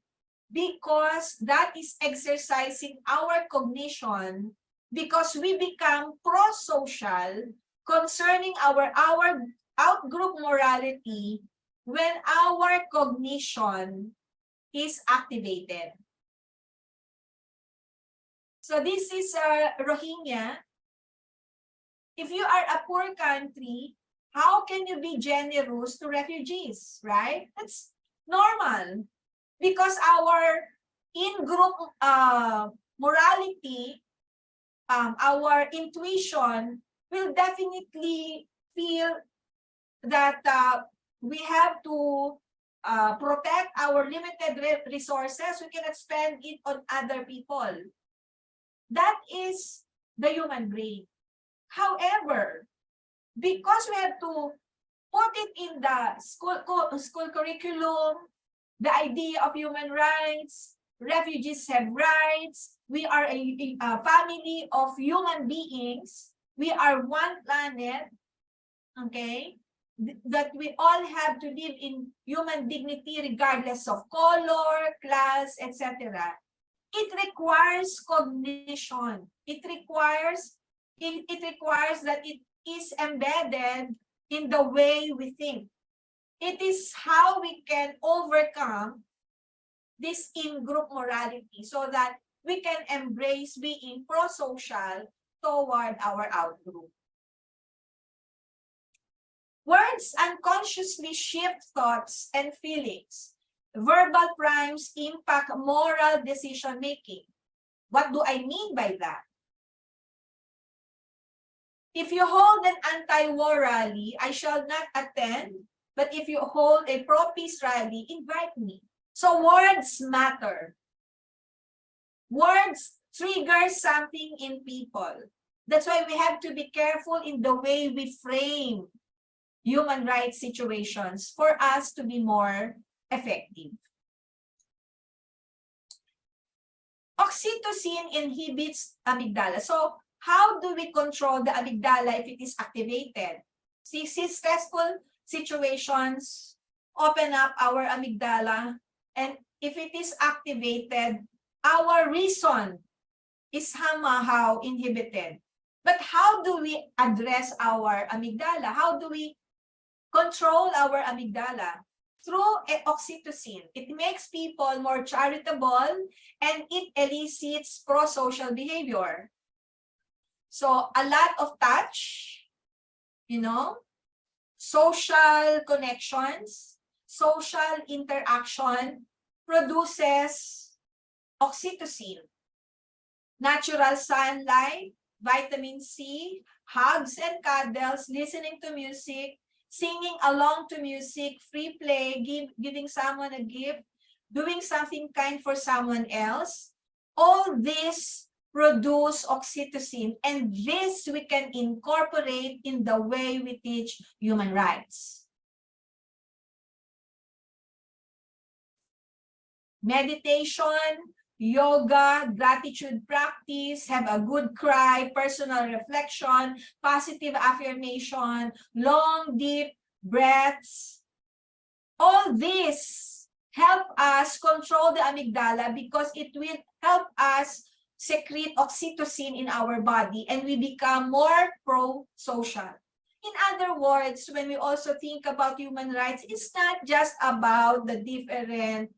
because that is exercising our cognition, because we become pro-social concerning our out-group morality when our cognition is activated. So this is Rohingya. If you are a poor country, how can you be generous to refugees, right? That's normal. Because our in-group morality, our intuition will definitely feel that we have to protect our limited resources. We cannot spend it on other people. That is the human brain. However, because we have to put it in the school curriculum, the idea of human rights, refugees have rights, we are a family of human beings, we are one planet, okay, that we all have to live in human dignity regardless of color, class, etc. It requires cognition. It requires that it is embedded in the way we think. It is how we can overcome this in-group morality so that we can embrace being pro-social toward our out-group. Words unconsciously shift thoughts and feelings. Verbal primes impact moral decision-making. What do I mean by that? If you hold an anti-war rally, I shall not attend. But if you hold a pro-peace rally, invite me. So words matter. Words trigger something in people. That's why we have to be careful in the way we frame human rights situations for us to be more effective. Oxytocin inhibits amygdala. So how do we control the amygdala if it is activated? See, stressful situations open up our amygdala, and if it is activated, our reason is somehow inhibited. But how do we address our amygdala? How do we control our amygdala? Through oxytocin. It makes people more charitable and it elicits pro-social behavior. So a lot of touch, you know, social connections, social interaction produces oxytocin. Natural sunlight, vitamin C, hugs and cuddles, listening to music, singing along to music, free play, giving someone a gift, doing something kind for someone else. All this produce oxytocin, and this we can incorporate in the way we teach human rights. Meditation, yoga, gratitude practice, have a good cry, personal reflection, positive affirmation, long, deep breaths. All this help us control the amygdala because it will help us secrete oxytocin in our body and we become more pro-social. In other words, when we also think about human rights, it's not just about the different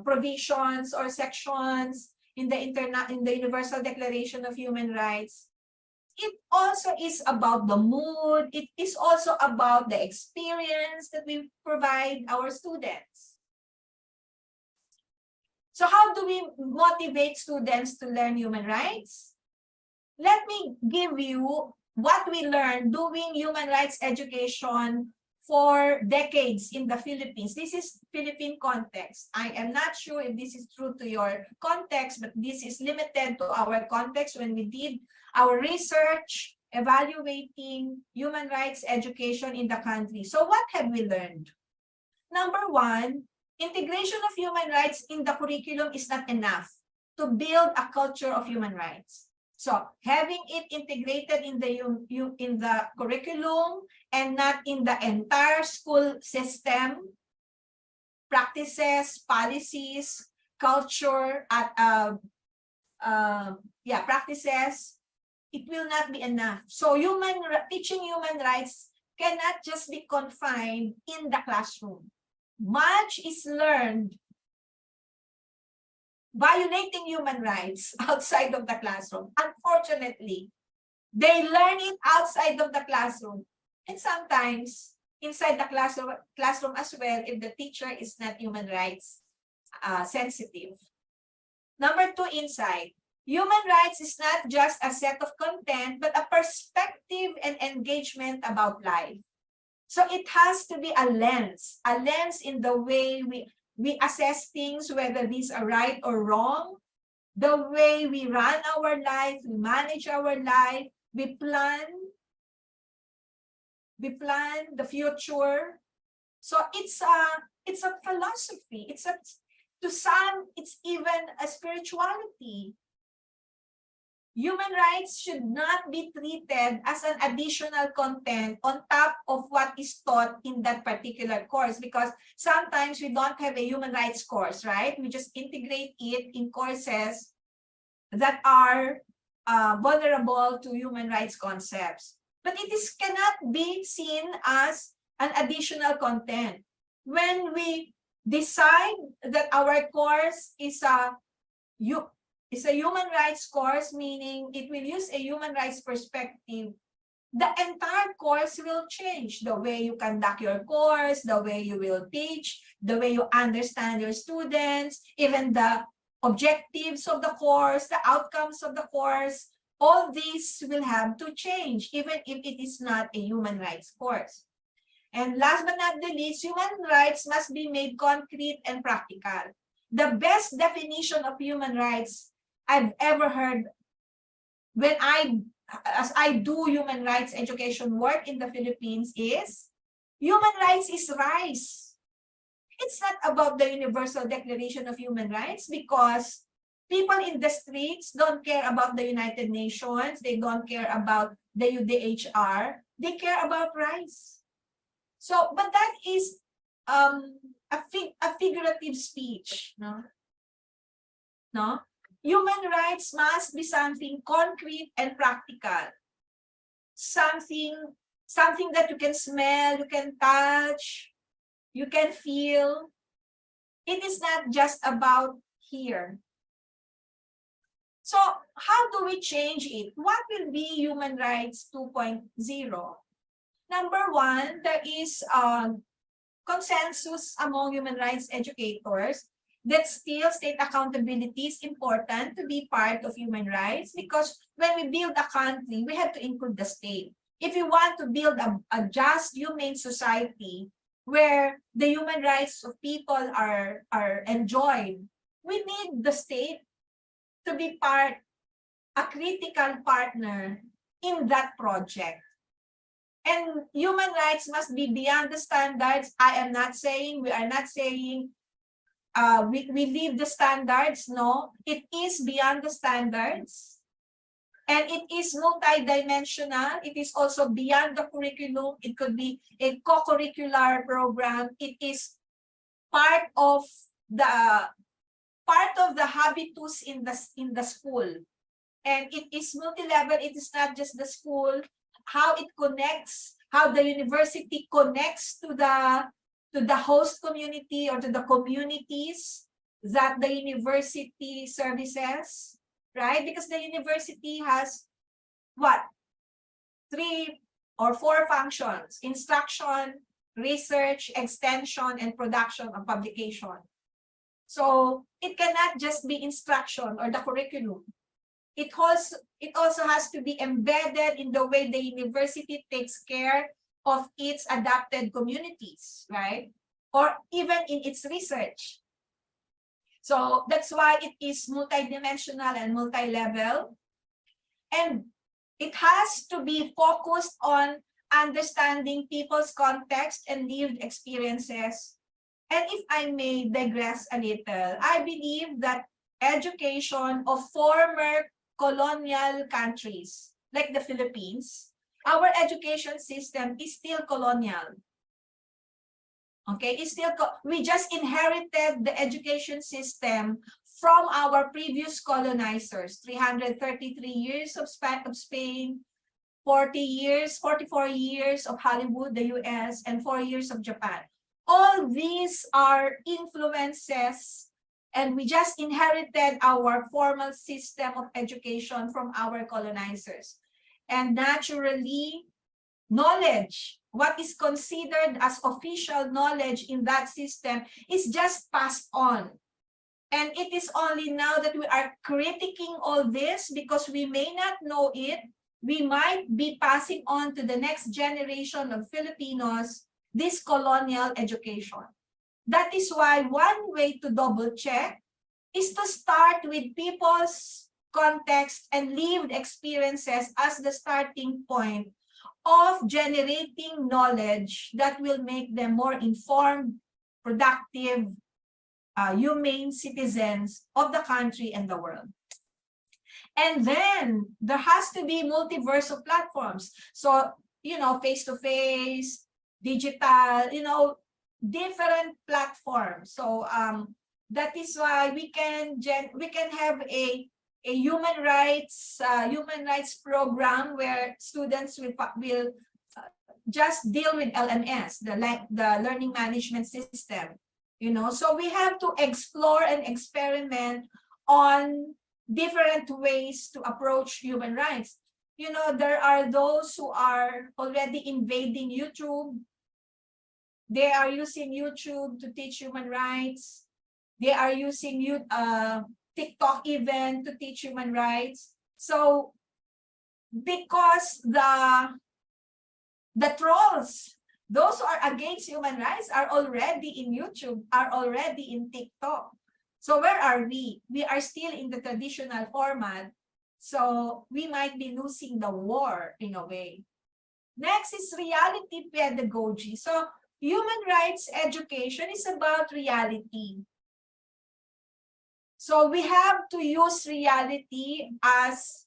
provisions or sections in the Universal Declaration of Human Rights. It also is about the mood. It is also about the experience that we provide our students. So how do we motivate students to learn human rights? Let me give you what we learned doing human rights education for decades in the Philippines. This is Philippine context. I am not sure if this is true to your context, but this is limited to our context when we did our research evaluating human rights education in the country. So what have we learned? Number one, integration of human rights in the curriculum is not enough to build a culture of human rights. So having it integrated in the curriculum and not in the entire school system, practices, policies, culture, practices, it will not be enough. So teaching human rights cannot just be confined in the classroom. Much is learned violating human rights outside of the classroom. Unfortunately, they learn it outside of the classroom. And sometimes inside the classroom as well, if the teacher is not human rights sensitive. Number two, inside. Human rights is not just a set of content, but a perspective and engagement about life. So it has to be a lens in the way we assess things, whether these are right or wrong, the way we run our life, we manage our life, we plan the future. So it's a philosophy. To some, it's even a spirituality. Human rights should not be treated as an additional content on top of what is taught in that particular course, because sometimes we don't have a human rights course, right? We just integrate it in courses that are vulnerable to human rights concepts. But it cannot be seen as an additional content. When we decide that our course is a human rights course, meaning it will use a human rights perspective, the entire course will change. The way you conduct your course, the way you will teach, the way you understand your students, even the objectives of the course, the outcomes of the course, all these will have to change, even if it is not a human rights course. And last but not the least, human rights must be made concrete and practical. The best definition of human rights I've ever heard as I do human rights education work in the Philippines is, human rights is rice. It's not about the Universal Declaration of Human Rights, because people in the streets don't care about the United Nations, they don't care about the UDHR, they care about rice. So, but that is a figurative speech, no? Human rights must be something concrete and practical. Something that you can smell, you can touch, you can feel. It is not just about here. So how do we change it? What will be human rights 2.0? Number one, there is consensus among human rights educators that still state accountability is important to be part of human rights, because when we build a country, we have to include the state. If we want to build a just, humane society where the human rights of people are enjoyed, we need the state to be part a critical partner in that project. And human rights must be beyond the standards. I am not saying, we are not saying we leave the standards. No, it is beyond the standards. And it is multidimensional. It is also beyond the curriculum. It could be a co-curricular program. It is part of the habitus in the school. And it is multi-level. It is not just the school. How it connects, how the university connects to the host community or to the communities that the university services. Right? Because the university has what? 3 or 4 functions: instruction, research, extension, and production of publication. So it cannot just be instruction or the curriculum. It also has to be embedded in the way the university takes care of its adapted communities, right? Or even in its research. So that's why it is multidimensional and multi-level. And it has to be focused on understanding people's context and lived experiences. And if I may digress a little, I believe that education of former colonial countries, like the Philippines, our education system is still colonial. Okay, it's still, we just inherited the education system from our previous colonizers. 333 years of Spain, 44 years of Hollywood, the US, and 4 years of Japan. All these are influences, and we just inherited our formal system of education from our colonizers. And naturally, knowledge, what is considered as official knowledge in that system, is just passed on. And it is only now that we are critiquing all this, because we may not know it. We might be passing on to the next generation of Filipinos this colonial education. That is why one way to double check is to start with people's context and lived experiences as the starting point of generating knowledge that will make them more informed, productive, humane citizens of the country and the world. And then there has to be multiverse of platforms. So, face-to-face, digital, different platforms. So that is why we can have a human rights program where students will just deal with LMS, the learning management system. So we have to explore and experiment on different ways to approach human rights. There are those who are already invading YouTube. They are using YouTube to teach human rights. They are using TikTok even to teach human rights. So because the trolls, those who are against human rights, are already in YouTube, are already in TikTok. So where are we? We are still in the traditional format. So we might be losing the war in a way. Next is reality pedagogy. So human rights education is about reality. So we have to use reality as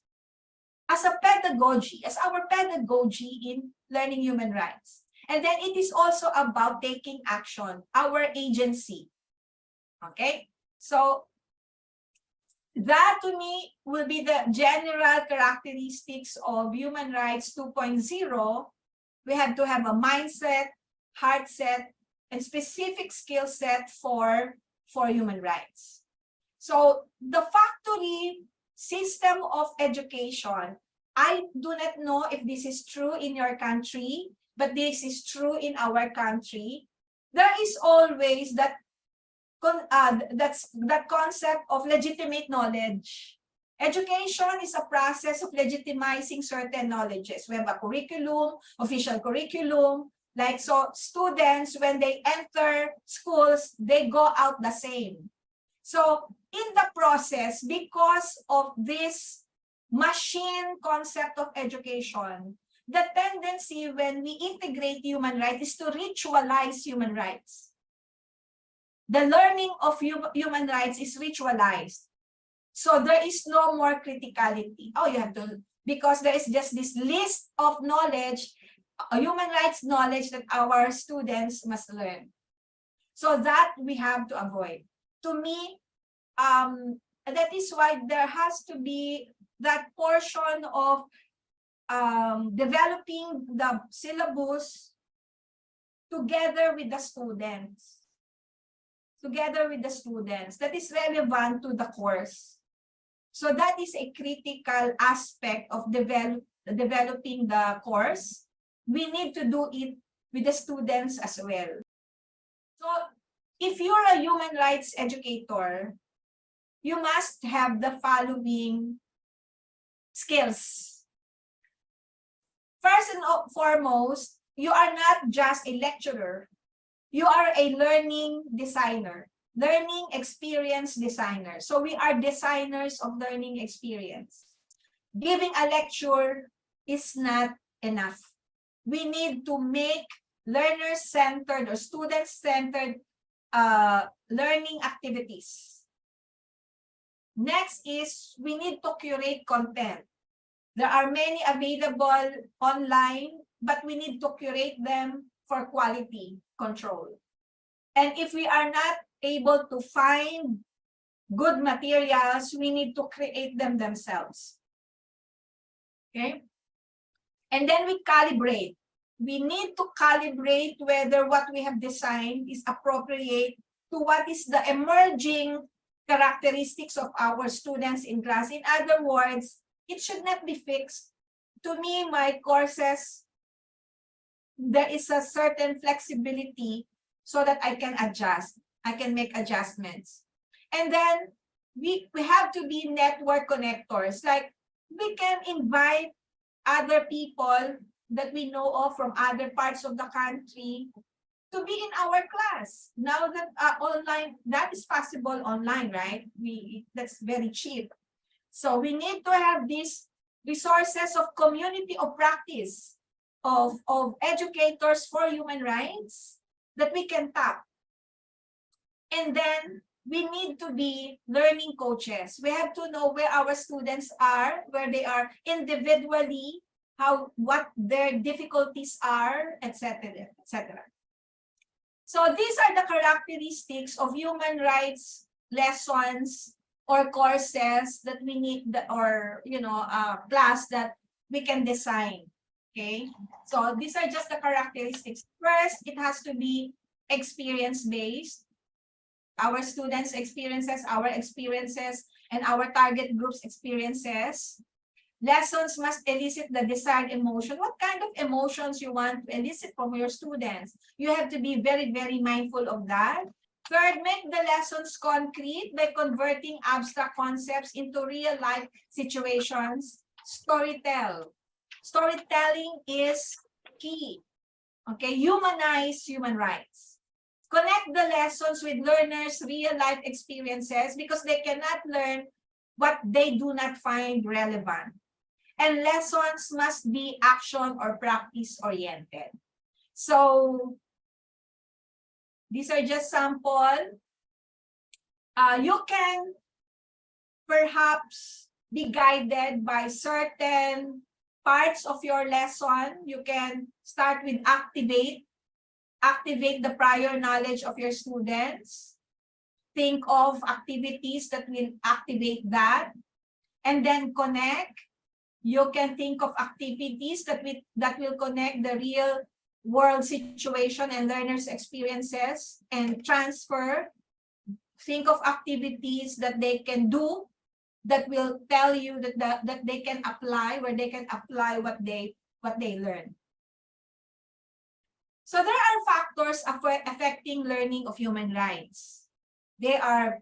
a pedagogy, as our pedagogy in learning human rights. And then it is also about taking action, our agency. Okay? So that to me will be the general characteristics of human rights 2.0. We have to have a mindset, heart set, and specific skill set for human rights. So the factory system of education, I do not know if this is true in your country, but this is true in our country. There is always that concept of legitimate knowledge. Education is a process of legitimizing certain knowledges. We have a curriculum, official curriculum. Like, so students, when they enter schools, they go out the same. So in the process, because of this machine concept of education, the tendency when we integrate human rights is to ritualize human rights. The learning of human rights is ritualized. So there is no more criticality. Oh, you have to, because there is just this list of knowledge, human rights knowledge that our students must learn. So that we have to avoid. To me, that is why there has to be that portion of developing the syllabus together with the students. Together with the students that is relevant to the course. So that is a critical aspect of developing the course. We need to do it with the students as well. So if you're a human rights educator, you must have the following skills. First and foremost, you are not just a lecturer. You are a learning designer, learning experience designer. So we are designers of learning experience. Giving a lecture is not enough. We need to make learner-centered or student-centered learning activities. Next is we need to curate content. There are many available online, but we need to curate them for quality control. And if we are not able to find good materials, we need to create them themselves. Okay? And then we calibrate. We need to calibrate whether what we have designed is appropriate to what is the emerging characteristics of our students in class. In other words, it should not be fixed. To me, my courses, there is a certain flexibility so that I can adjust. I can make adjustments. And then we have to be network connectors. Like we can invite other people that we know of from other parts of the country to be in our class. Now that online, that is possible online, right? That's very cheap. So we need to have these resources of community of practice of educators for human rights that we can tap. And then we need to be learning coaches. We have to know where our students are, where they are individually, what their difficulties are, etc., etc. So these are the characteristics of human rights lessons or courses that we need, or class that we can design. Okay, so these are just the characteristics. First, it has to be experience-based. Our students' experiences, our experiences, and our target group's experiences. Lessons must elicit the desired emotion. What kind of emotions you want to elicit from your students? You have to be very, very mindful of that. Third, make the lessons concrete by converting abstract concepts into real-life situations. Storytelling is key. Okay, humanize human rights. Connect the lessons with learners' real-life experiences because they cannot learn what they do not find relevant. And lessons must be action or practice-oriented. So these are just sample. You can perhaps be guided by certain parts of your lesson. You can start with activate the prior knowledge of your students. Think of activities that will activate that. And then connect. You can think of activities that will connect the real world situation and learners' experiences and transfer. Think of activities that they can do that will tell you that they can apply, where they can apply what they learn. So there are factors affecting learning of human rights. They are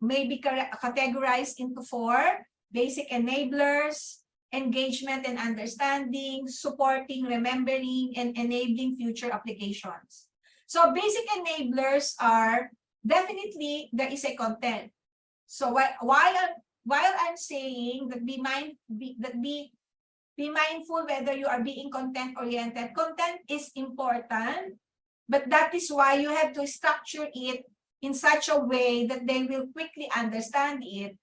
maybe categorized into 4: basic enablers, engagement and understanding, supporting, remembering, and enabling future applications. So basic enablers are definitely there is a content. So while I'm saying that be mindful whether you are being content-oriented. Content is important, but that is why you have to structure it in such a way that they will quickly understand it.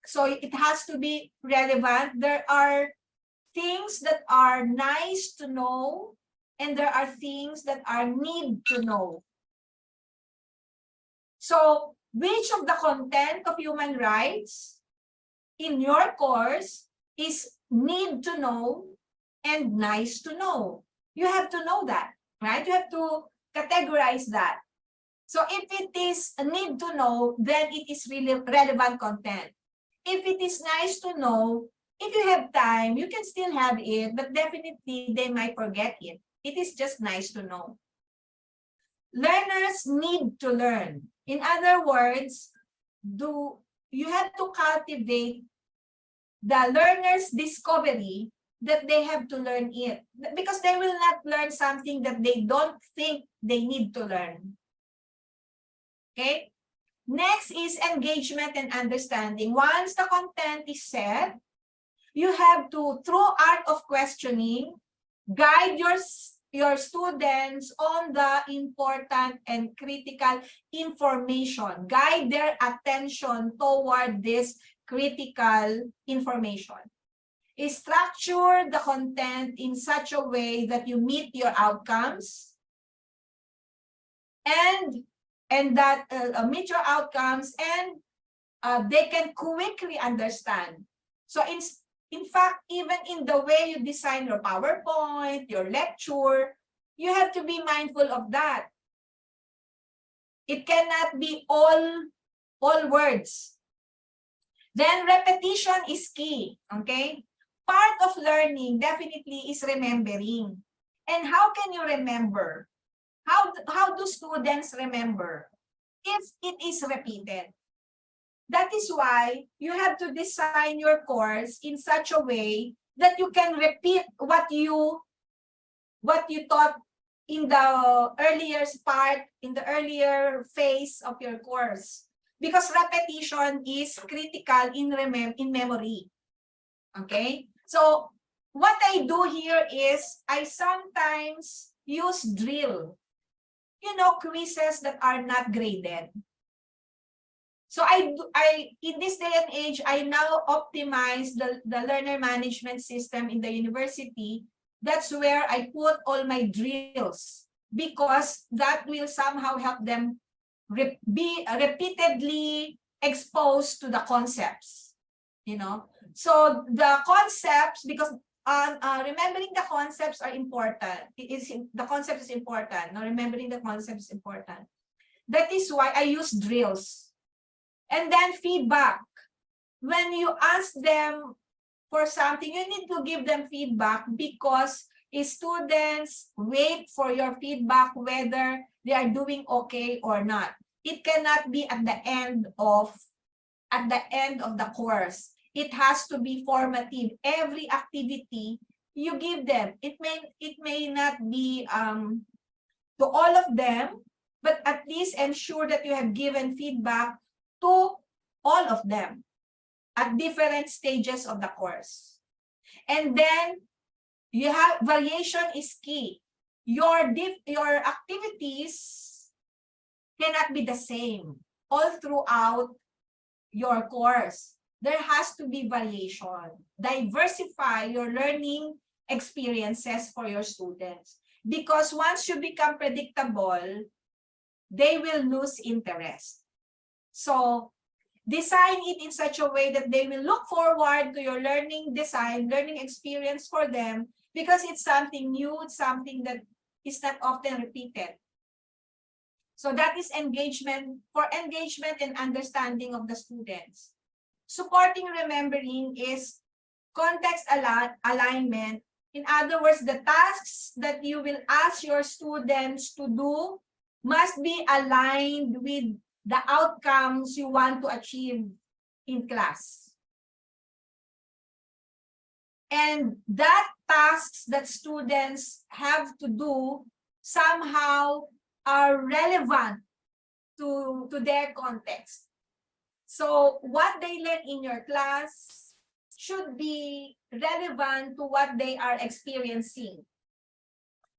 So it has to be relevant. There are things that are nice to know, and there are things that are need to know. So which of the content of human rights in your course is need to know and nice to know? You have to know that, right? You have to categorize that. So if it is a need to know, then it is really relevant content. If it is nice to know, if you have time, you can still have it, but definitely they might forget it. It is just nice to know. Learners need to learn. In other words, you have to cultivate the learner's discovery that they have to learn it, because they will not learn something that they don't think they need to learn. Okay? Next is engagement and understanding. Once the content is set, you have to, through art of questioning, guide your students on the important and critical information. Guide their attention toward this critical information. Structure the content in such a way that you meet your outcomes and that meet your outcomes, and they can quickly understand. So in fact, even in the way you design your PowerPoint, your lecture, you have to be mindful of that. It cannot be all words. Then repetition is key, okay? Part of learning definitely is remembering. And how can you remember? How do students remember? If it is repeated. That is why you have to design your course in such a way that you can repeat what you taught in the earlier part, in the earlier phase of your course. Because repetition is critical in memory. Okay? So what I do here is I sometimes use drill. You know, quizzes that are not graded. So in this day and age, I now optimize the learner management system in the university. That's where I put all my drills, because that will somehow help them be repeatedly exposed to the concepts, you know. So the concepts, because remembering the concepts are important. The concept is important. Now, remembering the concept is important. That is why I use drills. And then feedback. When you ask them for something, you need to give them feedback, because students wait for your feedback whether they are doing okay or not. It cannot be at the end of the course. It has to be formative. Every activity you give them, it may not be to all of them, but at least ensure that you have given feedback to all of them at different stages of the course. And then you have variation is key. Your activities cannot be the same all throughout your course. There has to be variation. Diversify your learning experiences for your students, because once you become predictable, they will lose interest. So design it in such a way that they will look forward to your learning experience for them, because it's something new, it's something that is not often repeated. So that is engagement, for engagement and understanding of the students. Supporting remembering is context alignment. In other words, the tasks that you will ask your students to do must be aligned with the outcomes you want to achieve in class. And that tasks that students have to do somehow are relevant to their context. So what they learn in your class should be relevant to what they are experiencing.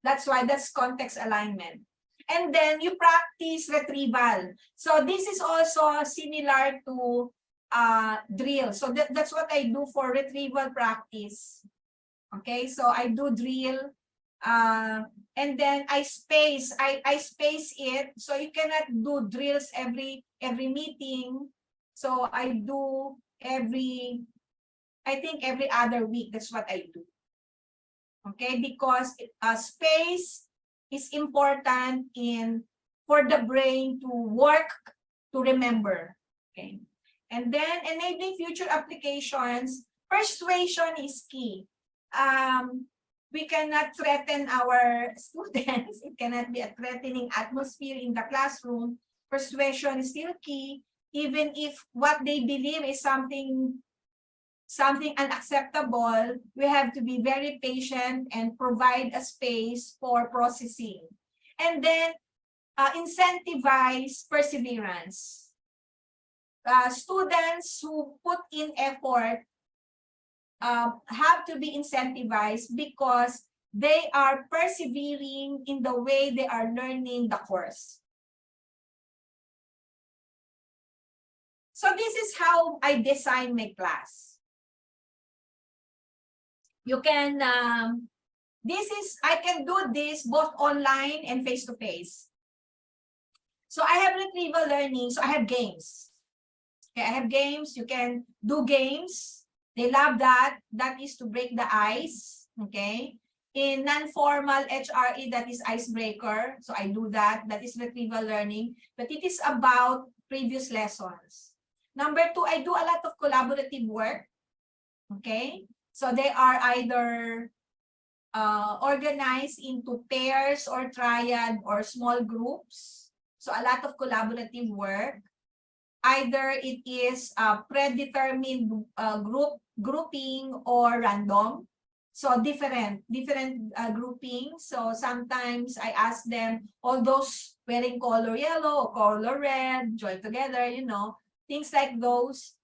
That's why that's context alignment. And then you practice retrieval. So this is also similar to drill. So that's what I do for retrieval practice. Okay, so I do drill. And then I space it, so you cannot do drills every meeting. So I do I think every other week. That's what I do. Okay, because space is important for the brain to work, to remember. Okay, and then enabling future applications. Persuasion is key. We cannot threaten our students. It cannot be a threatening atmosphere in the classroom. Persuasion is still key, even if what they believe is something unacceptable. We have to be very patient and provide a space for processing. And then incentivize perseverance. Students who put in effort have to be incentivized because they are persevering in the way they are learning the course. So this is how I design my class. You can, I can do this both online and face-to-face. So I have retrieval learning, so I have games. Okay, I have games, you can do games. They love that. That is to break the ice. Okay. In non-formal HRE, that is icebreaker. So I do that. That is retrieval learning. But it is about previous lessons. Number 2, I do a lot of collaborative work. Okay. So they are either organized into pairs or triad or small groups. So a lot of collaborative work. Either it is a predetermined grouping or random. So different groupings. So sometimes I ask them, all those wearing color yellow or color red, join together, you know, things like those.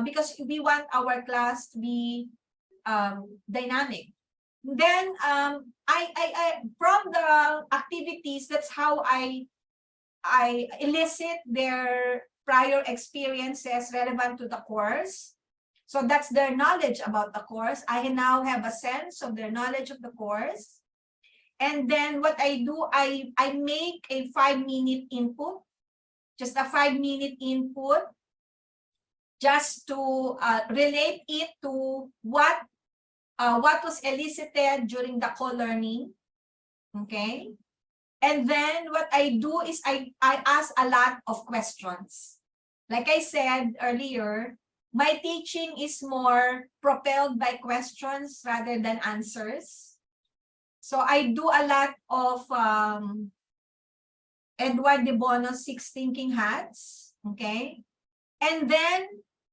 Because we want our class to be dynamic. Then I from the activities, that's how I elicit their prior experiences relevant to the course. So that's their knowledge about the course. I now have a sense of their knowledge of the course. And then what I do, I make a 5-minute input, just a 5-minute input, just to relate it to what was elicited during the co-learning. Okay. And then what I do is I ask a lot of questions. Like I said earlier, my teaching is more propelled by questions rather than answers. So I do a lot of Edward de Bono's 6 Thinking Hats. Okay. And then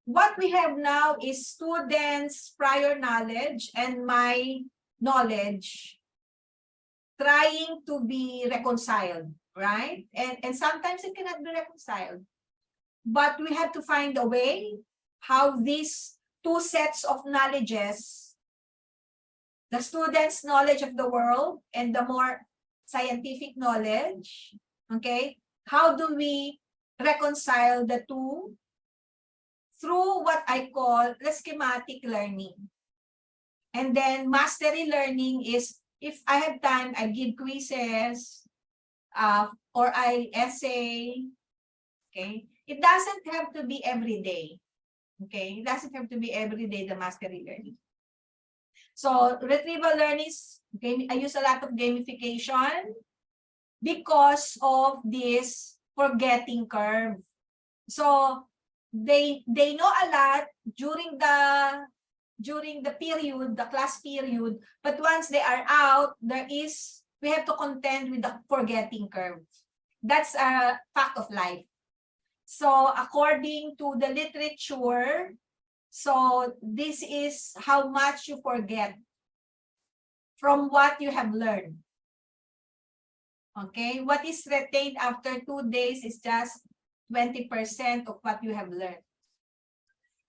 what we have now is students' prior knowledge and my knowledge trying to be reconciled, right? And sometimes it cannot be reconciled. But we have to find a way how these 2 sets of knowledges, the students' knowledge of the world and the more scientific knowledge, okay, how do we reconcile the 2 through what I call the schematic learning? And then mastery learning is, if I have time, I give quizzes, or I essay. Okay, it doesn't have to be every day. Okay, it doesn't have to be every day, the mastery learning. So retrieval learning is, I use a lot of gamification because of this forgetting curve. So they know a lot during the period, the class period, but once they are out, we have to contend with the forgetting curve. That's a fact of life. So according to the literature, so this is how much you forget from what you have learned. Okay, what is retained after 2 days is just 20% of what you have learned.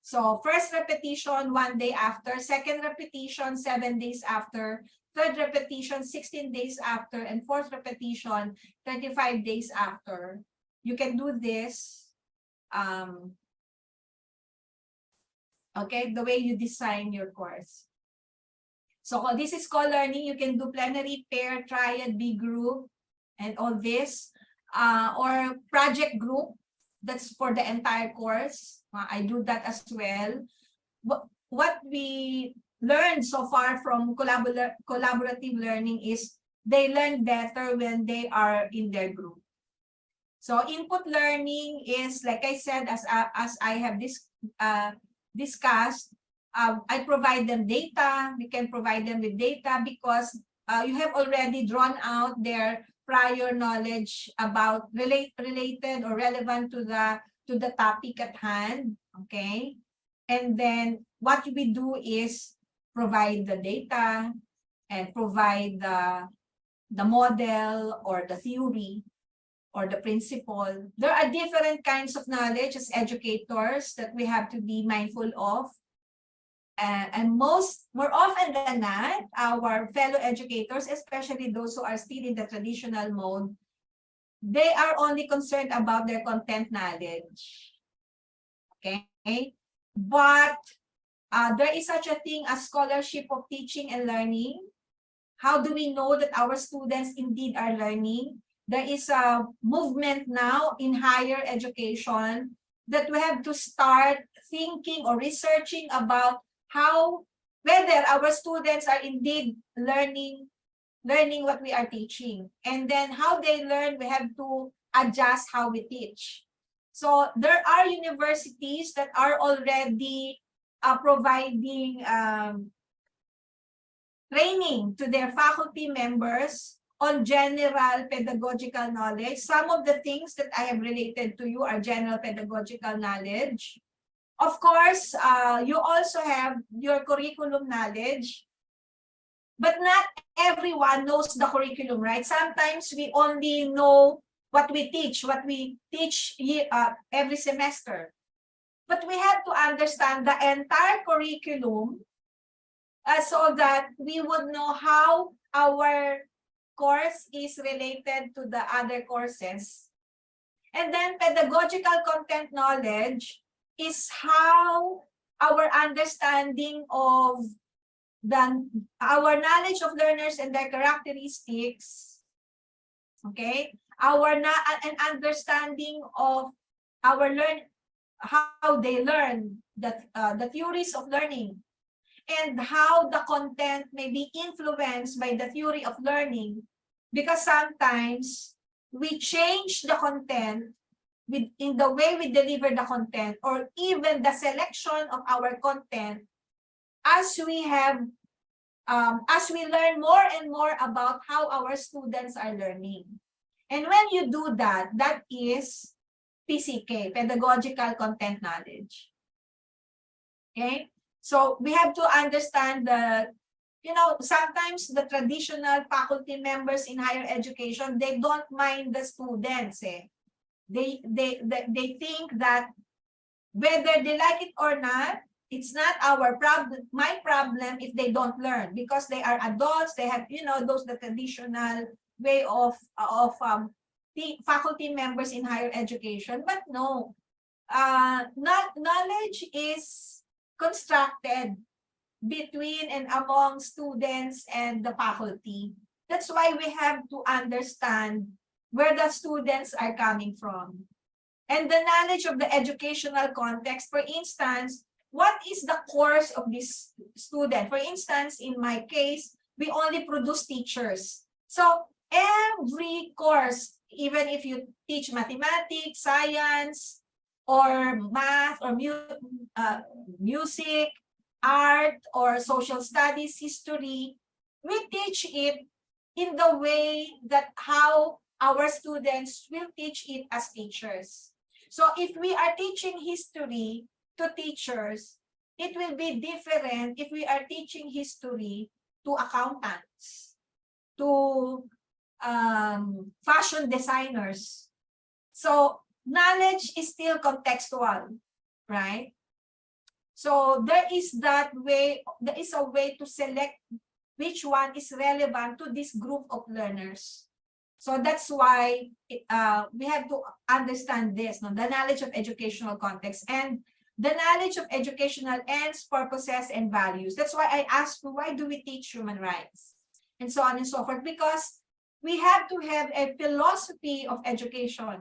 So first repetition 1 day after, second repetition 7 days after, third repetition 16 days after, and fourth repetition 35 days after. You can do this okay, the way you design your course. So this is co-learning. You can do plenary, pair, triad, big group, and all this. Or project group. That's for the entire course. I do that as well. What we learned so far from collaborative learning is they learn better when they are in their group. So input learning is, like I said, as I have discussed, I provide them data. We can provide them with data because you have already drawn out their prior knowledge about related or relevant to the topic at hand. Okay, and then what we do is provide the data and provide the model or the theory or the principle. There are different kinds of knowledge as educators that we have to be mindful of. And more often than not, our fellow educators, especially those who are still in the traditional mode, they are only concerned about their content knowledge. Okay? But there is such a thing as scholarship of teaching and learning. How do we know that our students indeed are learning? There is a movement now in higher education that we have to start thinking or researching about whether our students are indeed learning what we are teaching. And then how they learn, we have to adjust how we teach. So there are universities that are already providing training to their faculty members on general pedagogical knowledge. Some of the things that I have related to you are general pedagogical knowledge. Of course, you also have your curriculum knowledge, but not everyone knows the curriculum, right? Sometimes we only know what we teach every semester. But we have to understand the entire curriculum so that we would know how our course is related to the other courses. And then pedagogical content knowledge is how our understanding of our knowledge of learners and their characteristics, okay, an understanding of how they learn, the theories of learning, and how the content may be influenced by the theory of learning, because sometimes we change the content in the way we deliver the content, or even the selection of our content as we learn more and more about how our students are learning. And when you do that, that is PCK, pedagogical content knowledge. Okay, so we have to understand that, sometimes the traditional faculty members in higher education, they don't mind the students. They think that whether they like it or not, it's not my problem if they don't learn, because they are adults. They have, the traditional way of the faculty members in higher education. But no, knowledge is constructed between and among students and the faculty. That's why we have to understand where the students are coming from. And the knowledge of the educational context, for instance, what is the course of this student? For instance, in my case, we only produce teachers. So every course, even if you teach mathematics, science, or math, or music, art, or social studies, history, we teach it in the way that how our students will teach it as teachers. So if we are teaching history to teachers, it will be different if we are teaching history to accountants, to fashion designers. So knowledge is still contextual, right? So there is that way, there is a way to select which one is relevant to this group of learners. So that's why we have to understand this, no? The knowledge of educational context and the knowledge of educational ends, purposes, and values. That's why I asked you, why do we teach human rights? And so on and so forth, because we have to have a philosophy of education.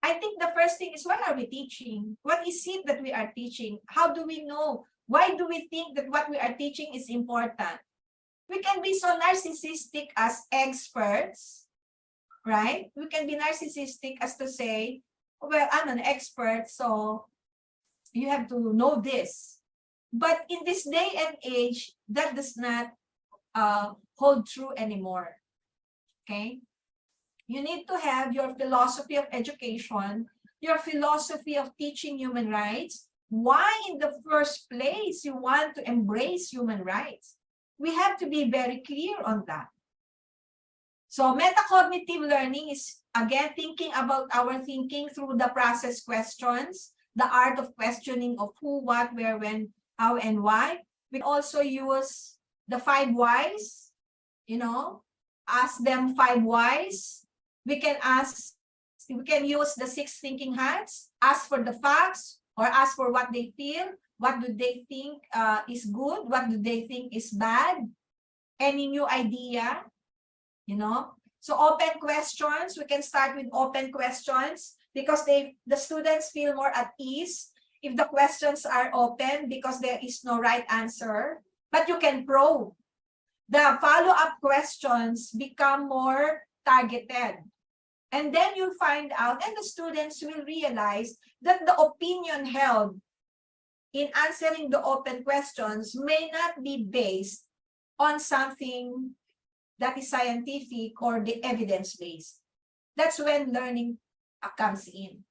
I think the first thing is, what are we teaching? What is it that we are teaching? How do we know? Why do we think that what we are teaching is important? We can be so narcissistic as experts, right? We can be narcissistic as to say, well, I'm an expert, so you have to know this. But in this day and age, that does not hold true anymore, okay? You need to have your philosophy of education, your philosophy of teaching human rights. Why in the first place you want to embrace human rights? We have to be very clear on that. So metacognitive learning is, again, thinking about our thinking through the process questions, the art of questioning of who, what, where, when, how, and why. We also use the 5 whys, you know, ask them 5 whys. We can use the 6 thinking hats, ask for the facts, or ask for what they feel. What do they think is good? What do they think is bad? Any new idea? You know, so open questions, we can start with open questions because the students feel more at ease if the questions are open because there is no right answer, but you can probe. The follow-up questions become more targeted. And then you'll find out, and the students will realize that the opinion held in answering the open questions may not be based on something that is scientific or the evidence-based. That's when learning comes in.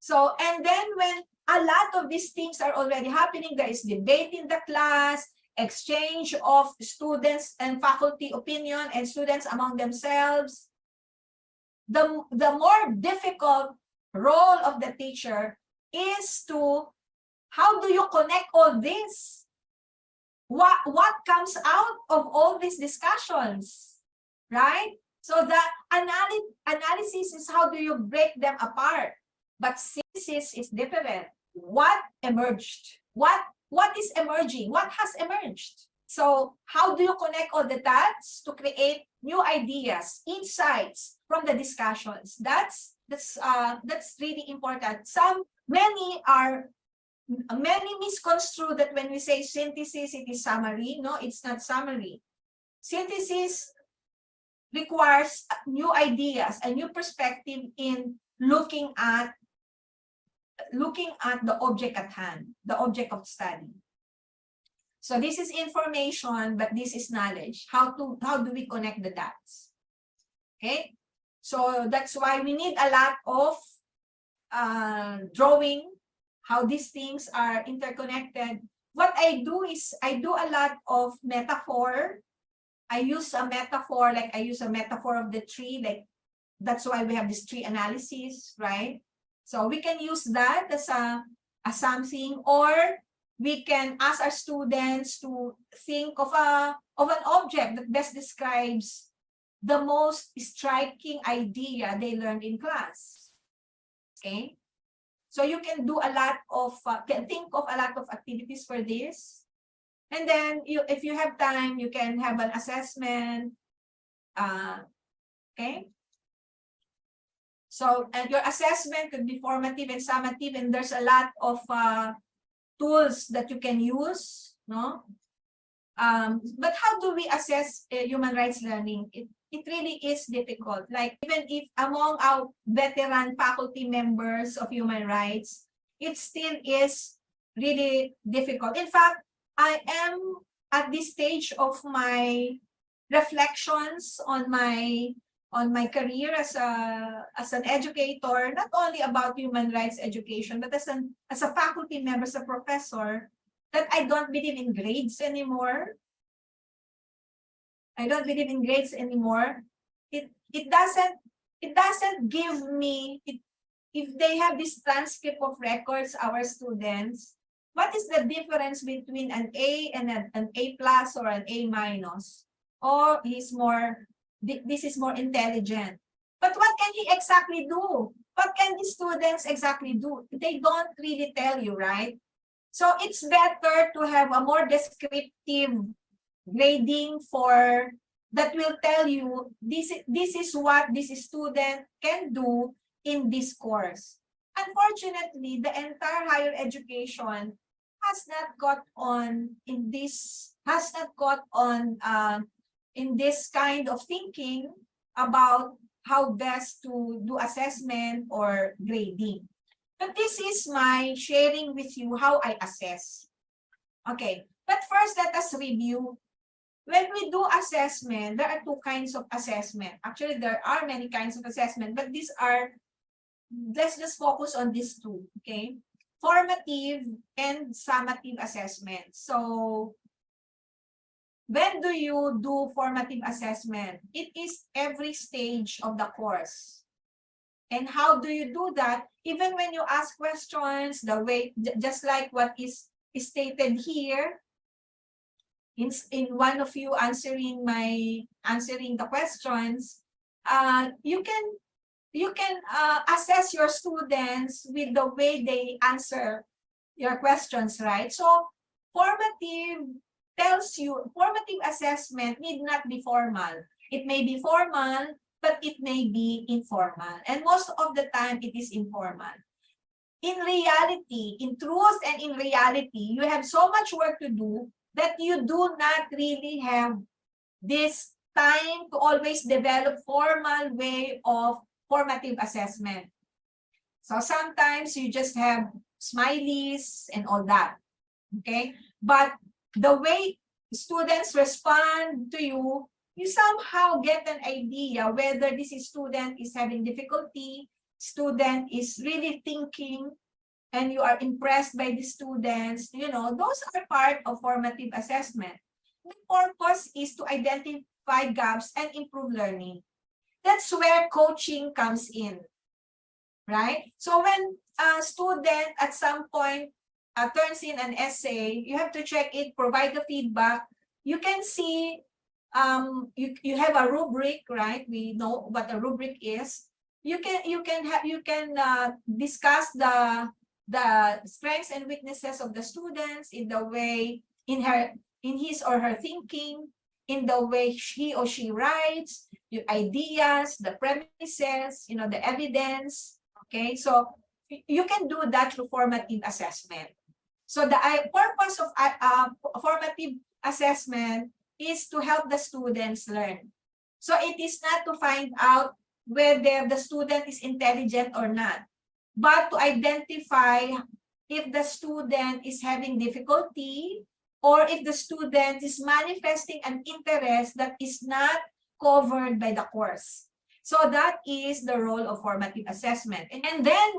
So, and then when a lot of these things are already happening, there is debate in the class, exchange of students and faculty opinion and students among themselves. The more difficult role of the teacher is to, how do you connect all this? What comes out of all these discussions, right? So the analysis is how do you break them apart, but synthesis is different. What emerged? What is emerging? What has emerged? So how do you connect all the dots to create new ideas, insights from the discussions? That's really important. Many misconstrue that when we say synthesis, it is summary. No, it's not summary. Synthesis requires new ideas, a new perspective in looking at the object at hand, the object of study. So this is information, but this is knowledge. How do we connect the dots? Okay, so that's why we need a lot of drawing, how these things are interconnected. What I do is I do a lot of metaphor. I use a metaphor, like I use a metaphor of the tree, like that's why we have this tree analysis, right? So we can use that as something, or we can ask our students to think of an object that best describes the most striking idea they learned in class. Okay, so you can do a lot of can think of a lot of activities for this, and then if you have time, you can have an assessment. Okay. So, and your assessment could be formative and summative, and there's a lot of tools that you can use, no? But how do we assess human rights learning? It really is difficult. Like, even if among our veteran faculty members of human rights, it still is really difficult. In fact, I am at this stage of my reflections on my career as an educator, not only about human rights education, but as a faculty member, as a professor, that I don't believe in grades anymore. I don't believe in grades anymore. It doesn't give me, if they have this transcript of records, our students, What is the difference between an A and an A plus or an A minus? Or he's more, this is more intelligent. But what can he exactly do? What can the students exactly do? They don't really tell you, right? So it's better to have a more descriptive grading for that will tell you this is what this student can do in this course. Unfortunately, the entire higher education has not got on in this in this kind of thinking about how best to do assessment or grading. But this is my sharing with you how I assess. Okay, but first let us review. When we do assessment, there are two kinds of assessment. Actually, there are many kinds of assessment, but these are, let's just focus on these two, okay? Formative and summative assessment. So, when do you do formative assessment? It is every stage of the course. And how do you do that? Even when you ask questions, the way, just like what is stated here, in one of you answering the questions, you can assess your students with the way they answer your questions, right? So formative assessment need not be formal. It may be formal, but it may be informal. And most of the time, it is informal. In reality, in truth and in reality, you have so much work to do that you do not really have this time to always develop formal way of formative assessment. So sometimes you just have smileys and all that, okay? But the way students respond to you, you somehow get an idea whether this student is having difficulty, student is really thinking, and you are impressed by the students. You know, those are part of formative assessment. The purpose is to identify gaps and improve learning. That's where coaching comes in, right? So when a student at some point turns in an essay, you have to check it, provide the feedback. You can see, you have a rubric, right? We know what a rubric is. You can discuss the strengths and weaknesses of the students in the way, in his or her thinking, in the way he or she writes, your ideas, the premises, you know, the evidence. Okay, so you can do that through formative assessment. So the purpose of formative assessment is to help the students learn. So it is not to find out whether the student is intelligent or not, but to identify if the student is having difficulty or if the student is manifesting an interest that is not covered by the course. So that is the role of formative assessment. And then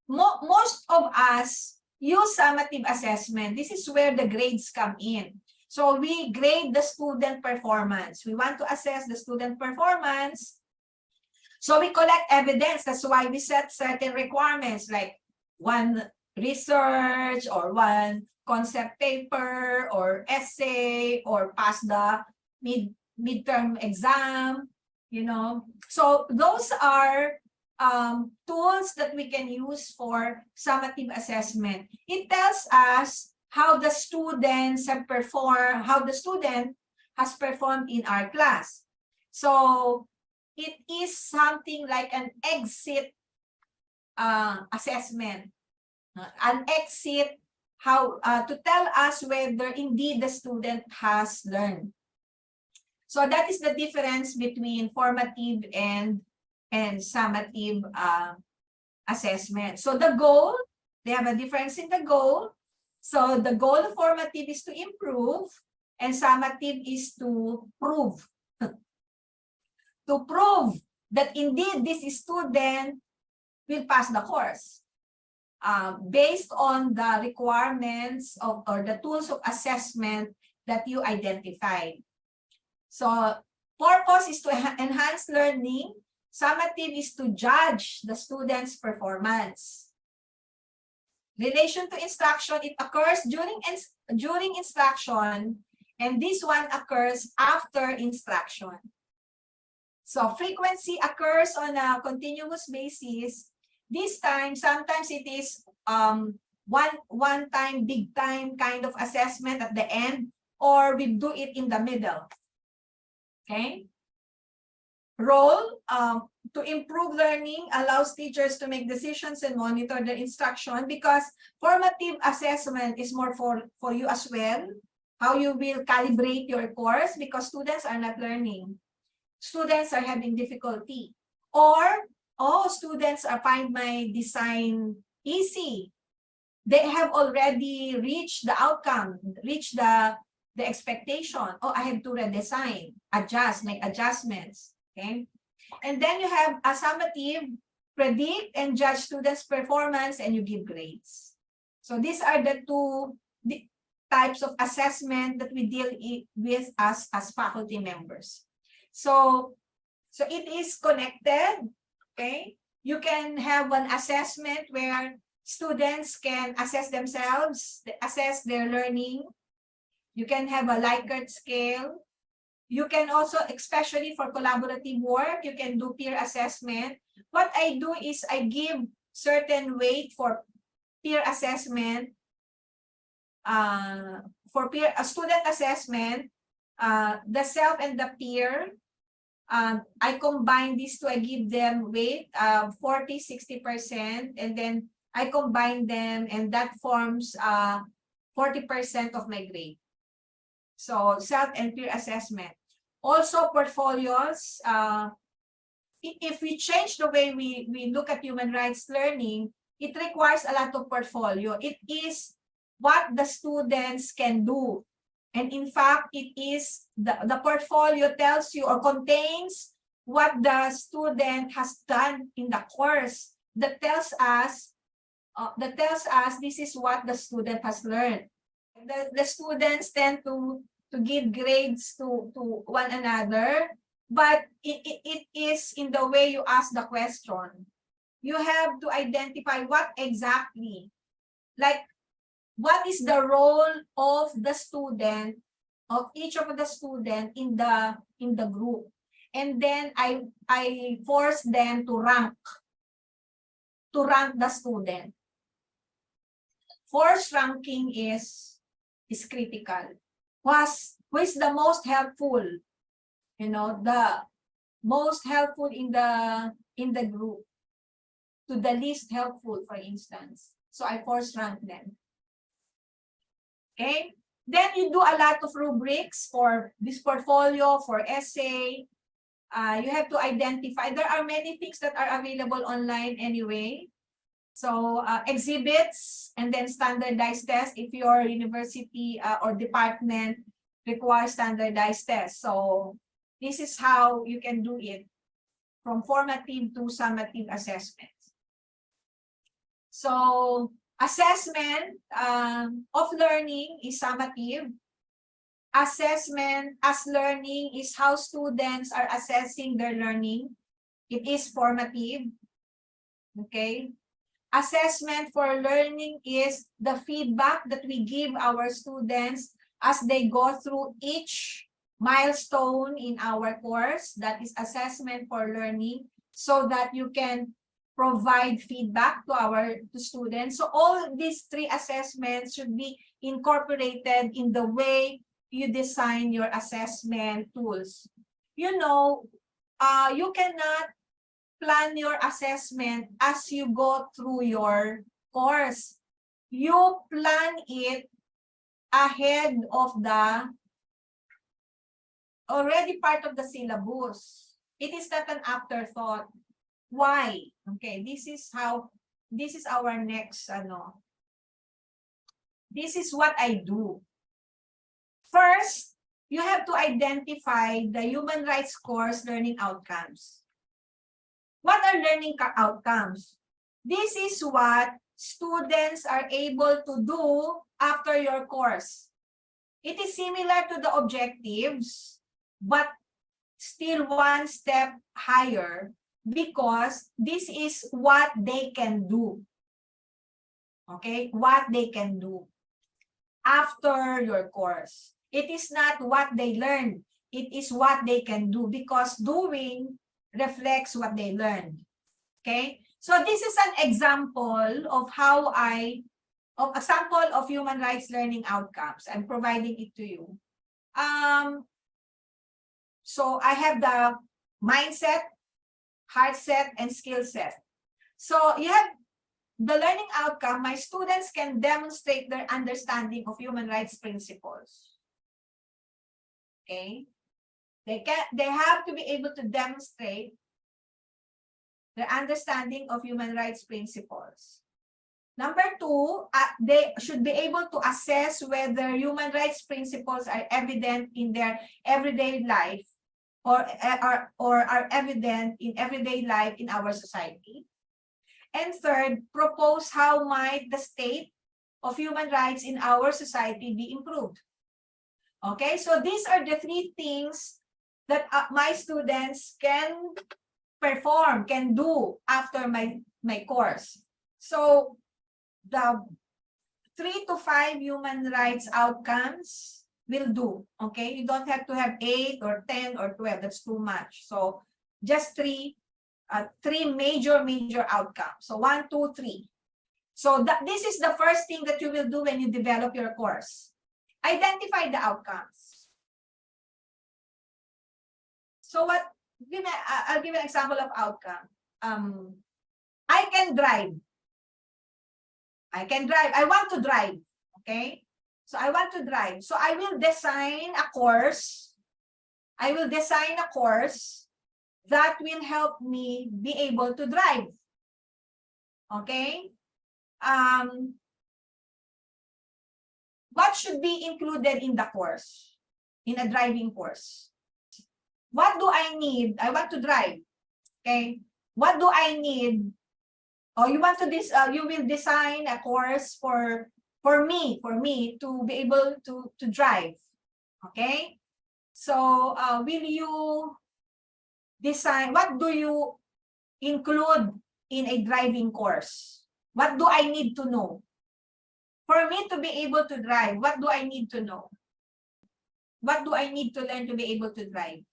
most of us use summative assessment. This is where the grades come in. So we grade the student performance. We want to assess the student performance. So we collect evidence. That's why we set certain requirements like one research or one concept paper or essay or pass the midterm exam, you know. So those are tools that we can use for summative assessment. It tells us how the students have performed, how the student has performed in our class. So it is something like an exit assessment, an exit, how to tell us whether indeed the student has learned. So that is the difference between formative and summative assessment. So the goal, they have a difference in the goal. So the goal of formative is to improve, and summative is to prove. To prove that indeed this student will pass the course based on the requirements of or the tools of assessment that you identified. So purpose is to enhance learning. Summative is to judge the student's performance. Relation to instruction, it occurs during instruction, and this one occurs after instruction. So frequency occurs on a continuous basis. This time, sometimes it is one time, big time kind of assessment at the end, or we do it in the middle. Okay. Role, to improve learning allows teachers to make decisions and monitor the instruction, because formative assessment is more for you as well, how you will calibrate your course, because students are not learning. Students are having difficulty, or students are find my design easy. They have already reached the outcome, reached the expectation. Oh, I have to redesign, adjust, make adjustments. Okay. And then you have a summative, predict and judge students' performance, and you give grades. So these are the two types of assessment that we deal with as faculty members. So it is connected. Okay. You can have an assessment where students can assess themselves, assess their learning. You can have a Likert scale. You can also, especially for collaborative work, you can do peer assessment. What I do is I give certain weight for peer assessment. For student assessment, the self and the peer, I combine these two. I give them weight, 40-60%, and then I combine them, and that forms 40% of my grade. So self and peer assessment. Also portfolios. If we change the way we look at human rights learning, it requires a lot of portfolio. It is what the students can do. And in fact, it is the portfolio tells you or contains what the student has done in the course. That tells us this is what the student has learned. The students tend to give grades to one another, but it is in the way you ask the question. You have to identify what exactly, like what is the role of the student, of each of the student in the group, and then I force them to rank the student. Forced ranking is critical. Who is the most helpful? You know, the most helpful in the group to the least helpful, for instance. So I force rank them. Okay. Then you do a lot of rubrics for this portfolio, for essay. You have to identify. There are many things that are available online anyway. So exhibits, and then standardized tests if your university or department requires standardized tests. So this is how you can do it, from formative to summative assessments. So assessment of learning is summative. Assessment as learning is how students are assessing their learning. It is formative. Okay. Assessment for learning is the feedback that we give our students as they go through each milestone in our course. That is assessment for learning, so that you can provide feedback to students. So all these three assessments should be incorporated in the way you design your assessment tools. You know, you cannot plan your assessment as you go through your course. You plan it ahead of the already part of the syllabus. It is not an afterthought. Why? Okay, this is our next this is what I do. First, you have to identify the human rights course learning outcomes. What are learning outcomes? This is what students are able to do after your course. It is similar to the objectives, but still one step higher, because this is what they can do. Okay, what they can do after your course. It is not what they learned, it is what they can do, because doing reflects what they learned. Okay, so this is an example of a sample of human rights learning outcomes. I'm providing it to you. So I have the mindset, heart set, and skill set. So you have the learning outcome. My students can demonstrate their understanding of human rights principles. Okay, they have to be able to demonstrate their understanding of human rights principles. Number two, they should be able to assess whether human rights principles are evident in their everyday life or are evident in everyday life in our society. And third, propose how might the state of human rights in our society be improved. Okay, so these are the three things that my students can perform, can do after my course. So the 3 to 5 human rights outcomes will do. Okay, you don't have to have 8 or 10 or 12. That's too much. So just three major outcomes. So 1, 2, 3. So this is the first thing that you will do when you develop your course. Identify the outcomes. So I'll give an example of outcome. I can drive. I want to drive. Okay, so I want to drive. So I will design a course. That will help me be able to drive. Okay. What should be included in the course, in a driving course? What do I need? I want to drive. Okay. What do I need? Or you want to you will design a course for me to be able to drive. Okay. So will you design, what do you include in a driving course? What do I need to know? For me to be able to drive, what do I need to know? What do I need to learn to be able to drive?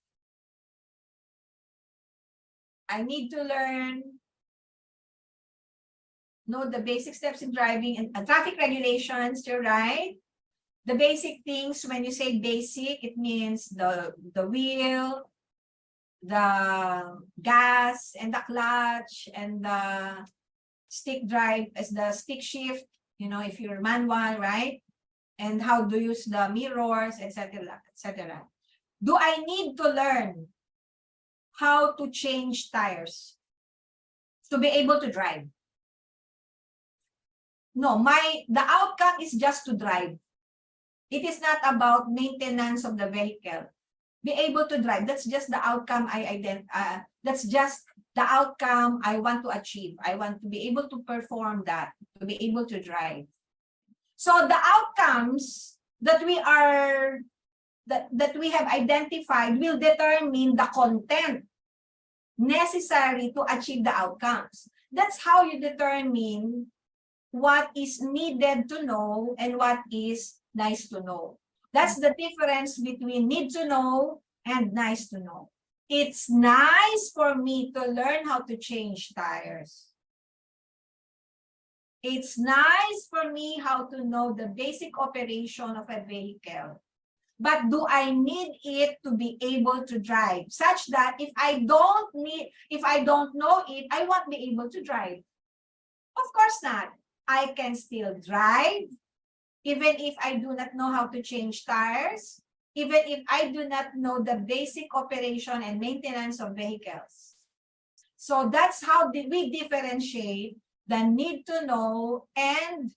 I need to know the basic steps in driving and traffic regulations, you're right. The basic things, when you say basic, it means the wheel, the gas, and the clutch, and the stick drive as the stick shift, you know, if you're manual, right? And how to use the mirrors, etc., etc. Do I need to learn how to change tires to be able to drive? No, the outcome is just to drive. It is not about maintenance of the vehicle. Be able to drive. That's just the outcome that's just the outcome I want to achieve. I want to be able to perform that, to be able to drive. So the outcomes that we have identified will determine the content necessary to achieve the outcomes. That's how you determine what is needed to know and what is nice to know. That's the difference between need to know and nice to know. It's nice for me to learn how to change tires. It's nice for me how to know the basic operation of a vehicle. But do I need it to be able to drive, such that if I don't know it, I won't be able to drive? Of course not. I can still drive, even if I do not know how to change tires, even if I do not know the basic operation and maintenance of vehicles. So that's how we differentiate the need to know and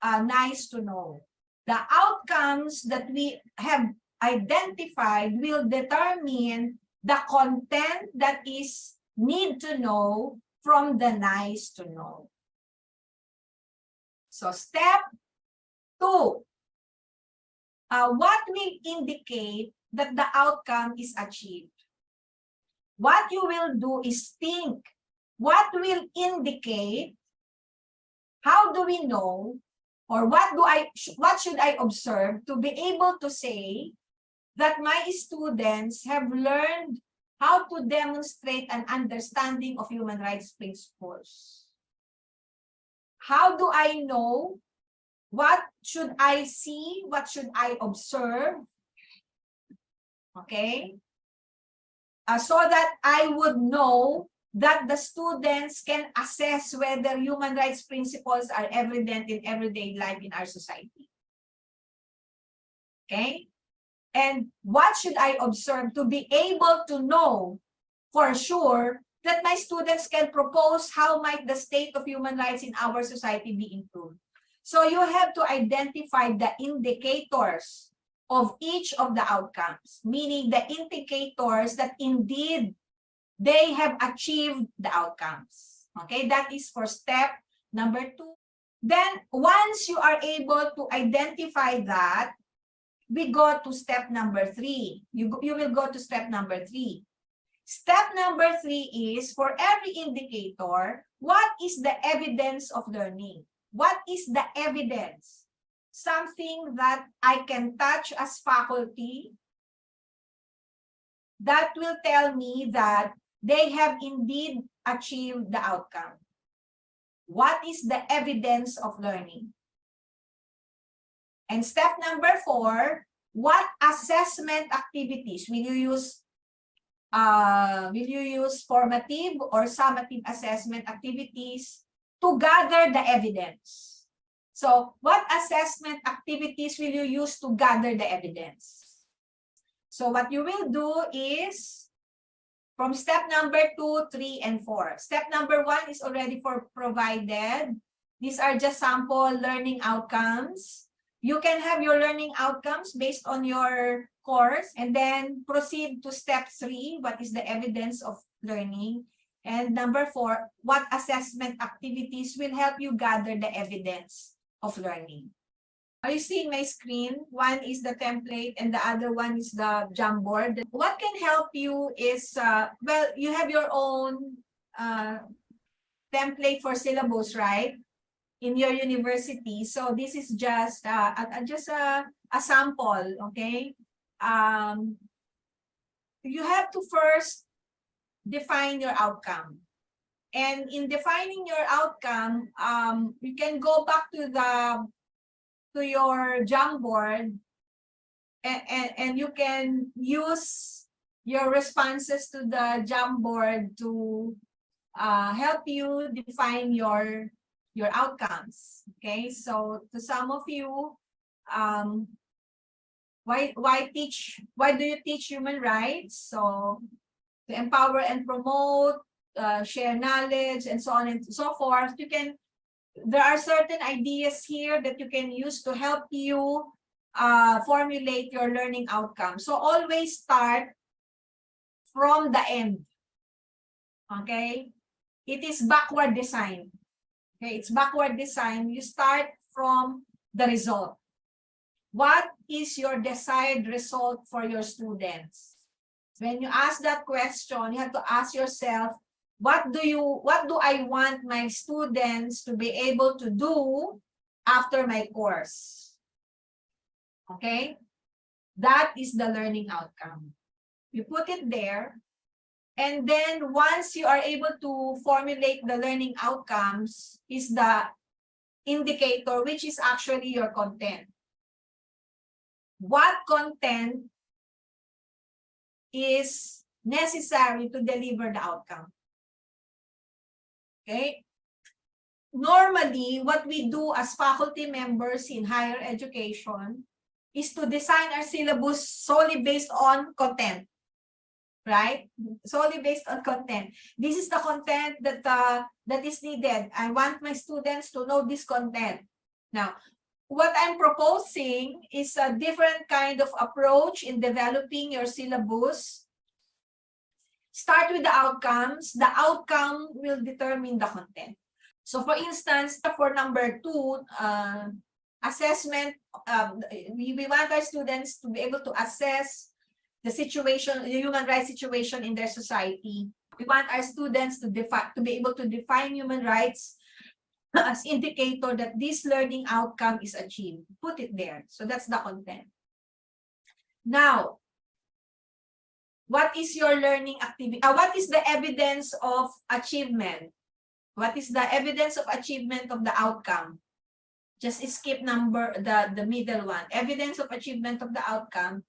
nice to know. The outcomes that we have identified will determine the content that is need to know from the nice to know. So step 2. What will indicate that the outcome is achieved? What you will do is think. What will indicate how do we know, or what should I observe to be able to say that my students have learned how to demonstrate an understanding of human rights principles? How do I know? What should I see? What should I observe? Okay. So that I would know that the students can assess whether human rights principles are evident in everyday life in our society. Okay. And what should I observe to be able to know for sure that my students can propose how might the state of human rights in our society be improved? So you have to identify the indicators of each of the outcomes, meaning the indicators that indeed they have achieved the outcomes. Okay, that is for step number 2. Then once you are able to identify that, we go to step number 3. You will go to step number 3. Step number 3 is, for every indicator, what is the evidence of learning? What is the evidence? Something that I can touch as faculty that will tell me that they have indeed achieved the outcome. What is the evidence of learning? And step number 4, what assessment activities will you use? Will you use formative or summative assessment activities to gather the evidence? So what assessment activities will you use to gather the evidence? So what you will do is, from step number 2, 3, and 4. Step number 1 is already provided. These are just sample learning outcomes. You can have your learning outcomes based on your course and then proceed to step 3, what is the evidence of learning? And number 4, what assessment activities will help you gather the evidence of learning? Are you seeing my screen? One is the template and the other one is the Jumpboard. What can help you is, well, you have your own template for syllabus, right? In your university. So this is just a sample, okay? You have to first define your outcome. And in defining your outcome, you can go back to your Jumpboard and you can use your responses to the Jumpboard to help you define your outcomes. Okay, so to some of you, why do you teach human rights? So to empower and promote, share knowledge, and so on and so forth. There are certain ideas here that you can use to help you formulate your learning outcome. So always start from the end. Okay, it is backward design. Okay, it's backward design. You start from the result. What is your desired result for your students? When you ask that question, you have to ask yourself, what do I want my students to be able to do after my course? Okay, that is the learning outcome. You put it there. And then once you are able to formulate the learning outcomes is the indicator, which is actually your content. What content is necessary to deliver the outcome? Okay. Normally, what we do as faculty members in higher education is to design our syllabus solely based on content. Right? Solely based on content. This is the content that is needed. I want my students to know this content. Now, what I'm proposing is a different kind of approach in developing your syllabus. Start with the outcomes. The outcome will determine the content. So for instance, for number 2, assessment, we want our students to be able to assess the situation, the human rights situation in their society. We want our students to be able to define human rights as indicator that this learning outcome is achieved. Put it there. So that's the content. Now, what is your learning activity? What is the evidence of achievement? What is the evidence of achievement of the outcome? Just skip the middle one. Evidence of achievement of the outcome.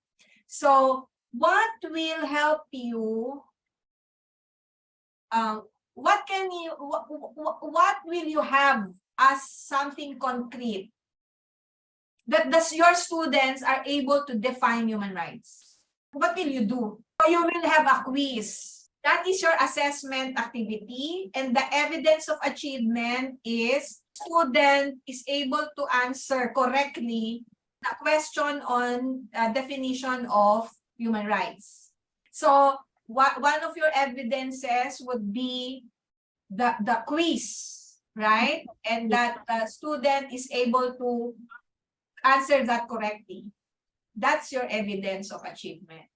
So what will help you? What will you have as something concrete that your students are able to define human rights? What will you do? So you will have a quiz. That is your assessment activity, and the evidence of achievement is student is able to answer correctly the question on definition of human rights. So one of your evidences would be the quiz, right? And that the student is able to answer that correctly. That's your evidence of achievement.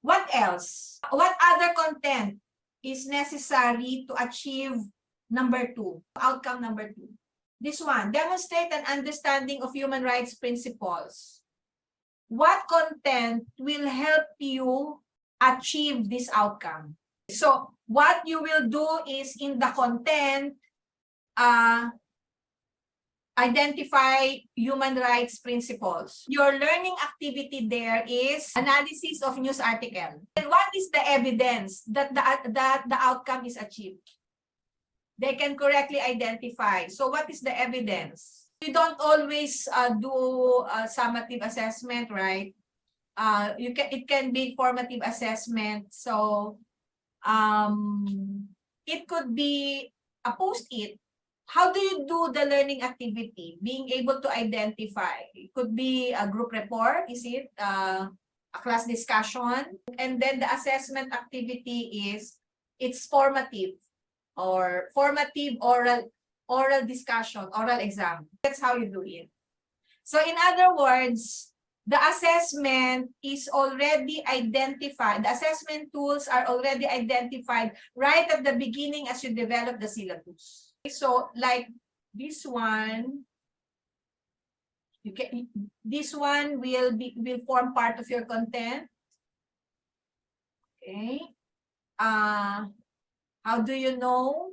What else? What other content is necessary to achieve number 2, outcome number 2? This one, demonstrate an understanding of human rights principles. What content will help you achieve this outcome? So what you will do is in the content, identify human rights principles. Your learning activity there is analysis of news article. And what is the evidence that the outcome is achieved? They can correctly identify. So what is the evidence? You don't always do summative assessment, right? It can be formative assessment. So it could be a post-it. How do you do the learning activity? Being able to identify. It could be a group report. Is it a class discussion? And then the assessment activity is it's formative or formative oral discussion, oral exam. That's how you do it. So in other words, the assessment is already identified. The assessment tools are already identified right at the beginning as you develop the syllabus. So like this one, this one will form part of your content. Okay. How do you know?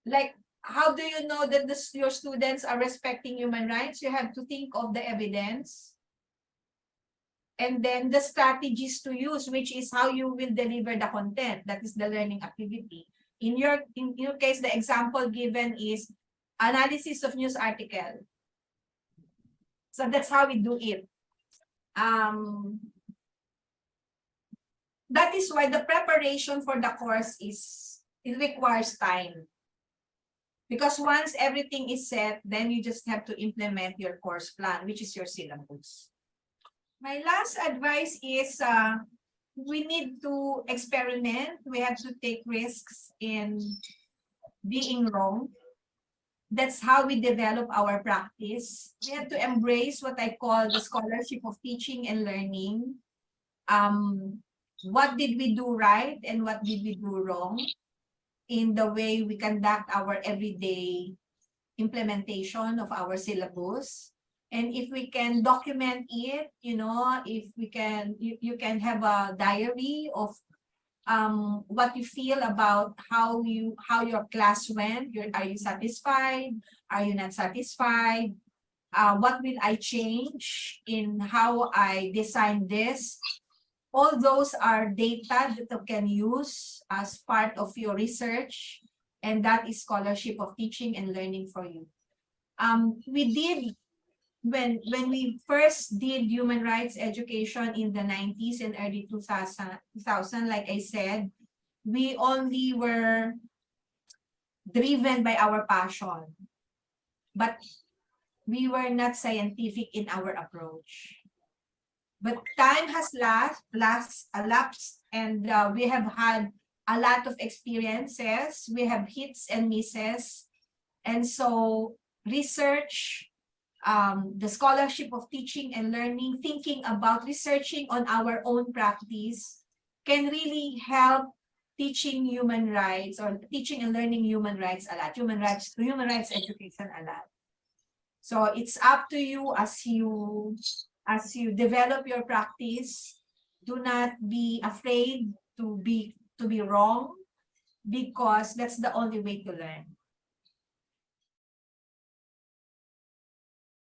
Like, how do you know that your students are respecting human rights? You have to think of the evidence. And then the strategies to use, which is how you will deliver the content. That is the learning activity. In your case, the example given is analysis of news article. So that's how we do it. That is why the preparation for the course it requires time. Because once everything is set, then you just have to implement your course plan, which is your syllabus. My last advice is we need to experiment. We have to take risks in being wrong. That's how we develop our practice. We have to embrace what I call the scholarship of teaching and learning. What did we do right and what did we do wrong in the way we conduct our everyday implementation of our syllabus? And if we can document it, if we can, you can have a diary of what you feel about how your class went. Are you satisfied? Are you not satisfied? What will I change in how I design this? All those are data that you can use as part of your research, and that is scholarship of teaching and learning for you. We did. When we first did human rights education in the 90s and early 2000, like I said, we only were driven by our passion, but we were not scientific in our approach. But time has elapsed, and we have had a lot of experiences. We have hits and misses, and so research, the scholarship of teaching and learning, thinking about researching on our own practice can really help teaching human rights or teaching and learning human rights a lot, human rights education a lot. So it's up to you as you develop your practice. Do not be afraid to be wrong, because that's the only way to learn.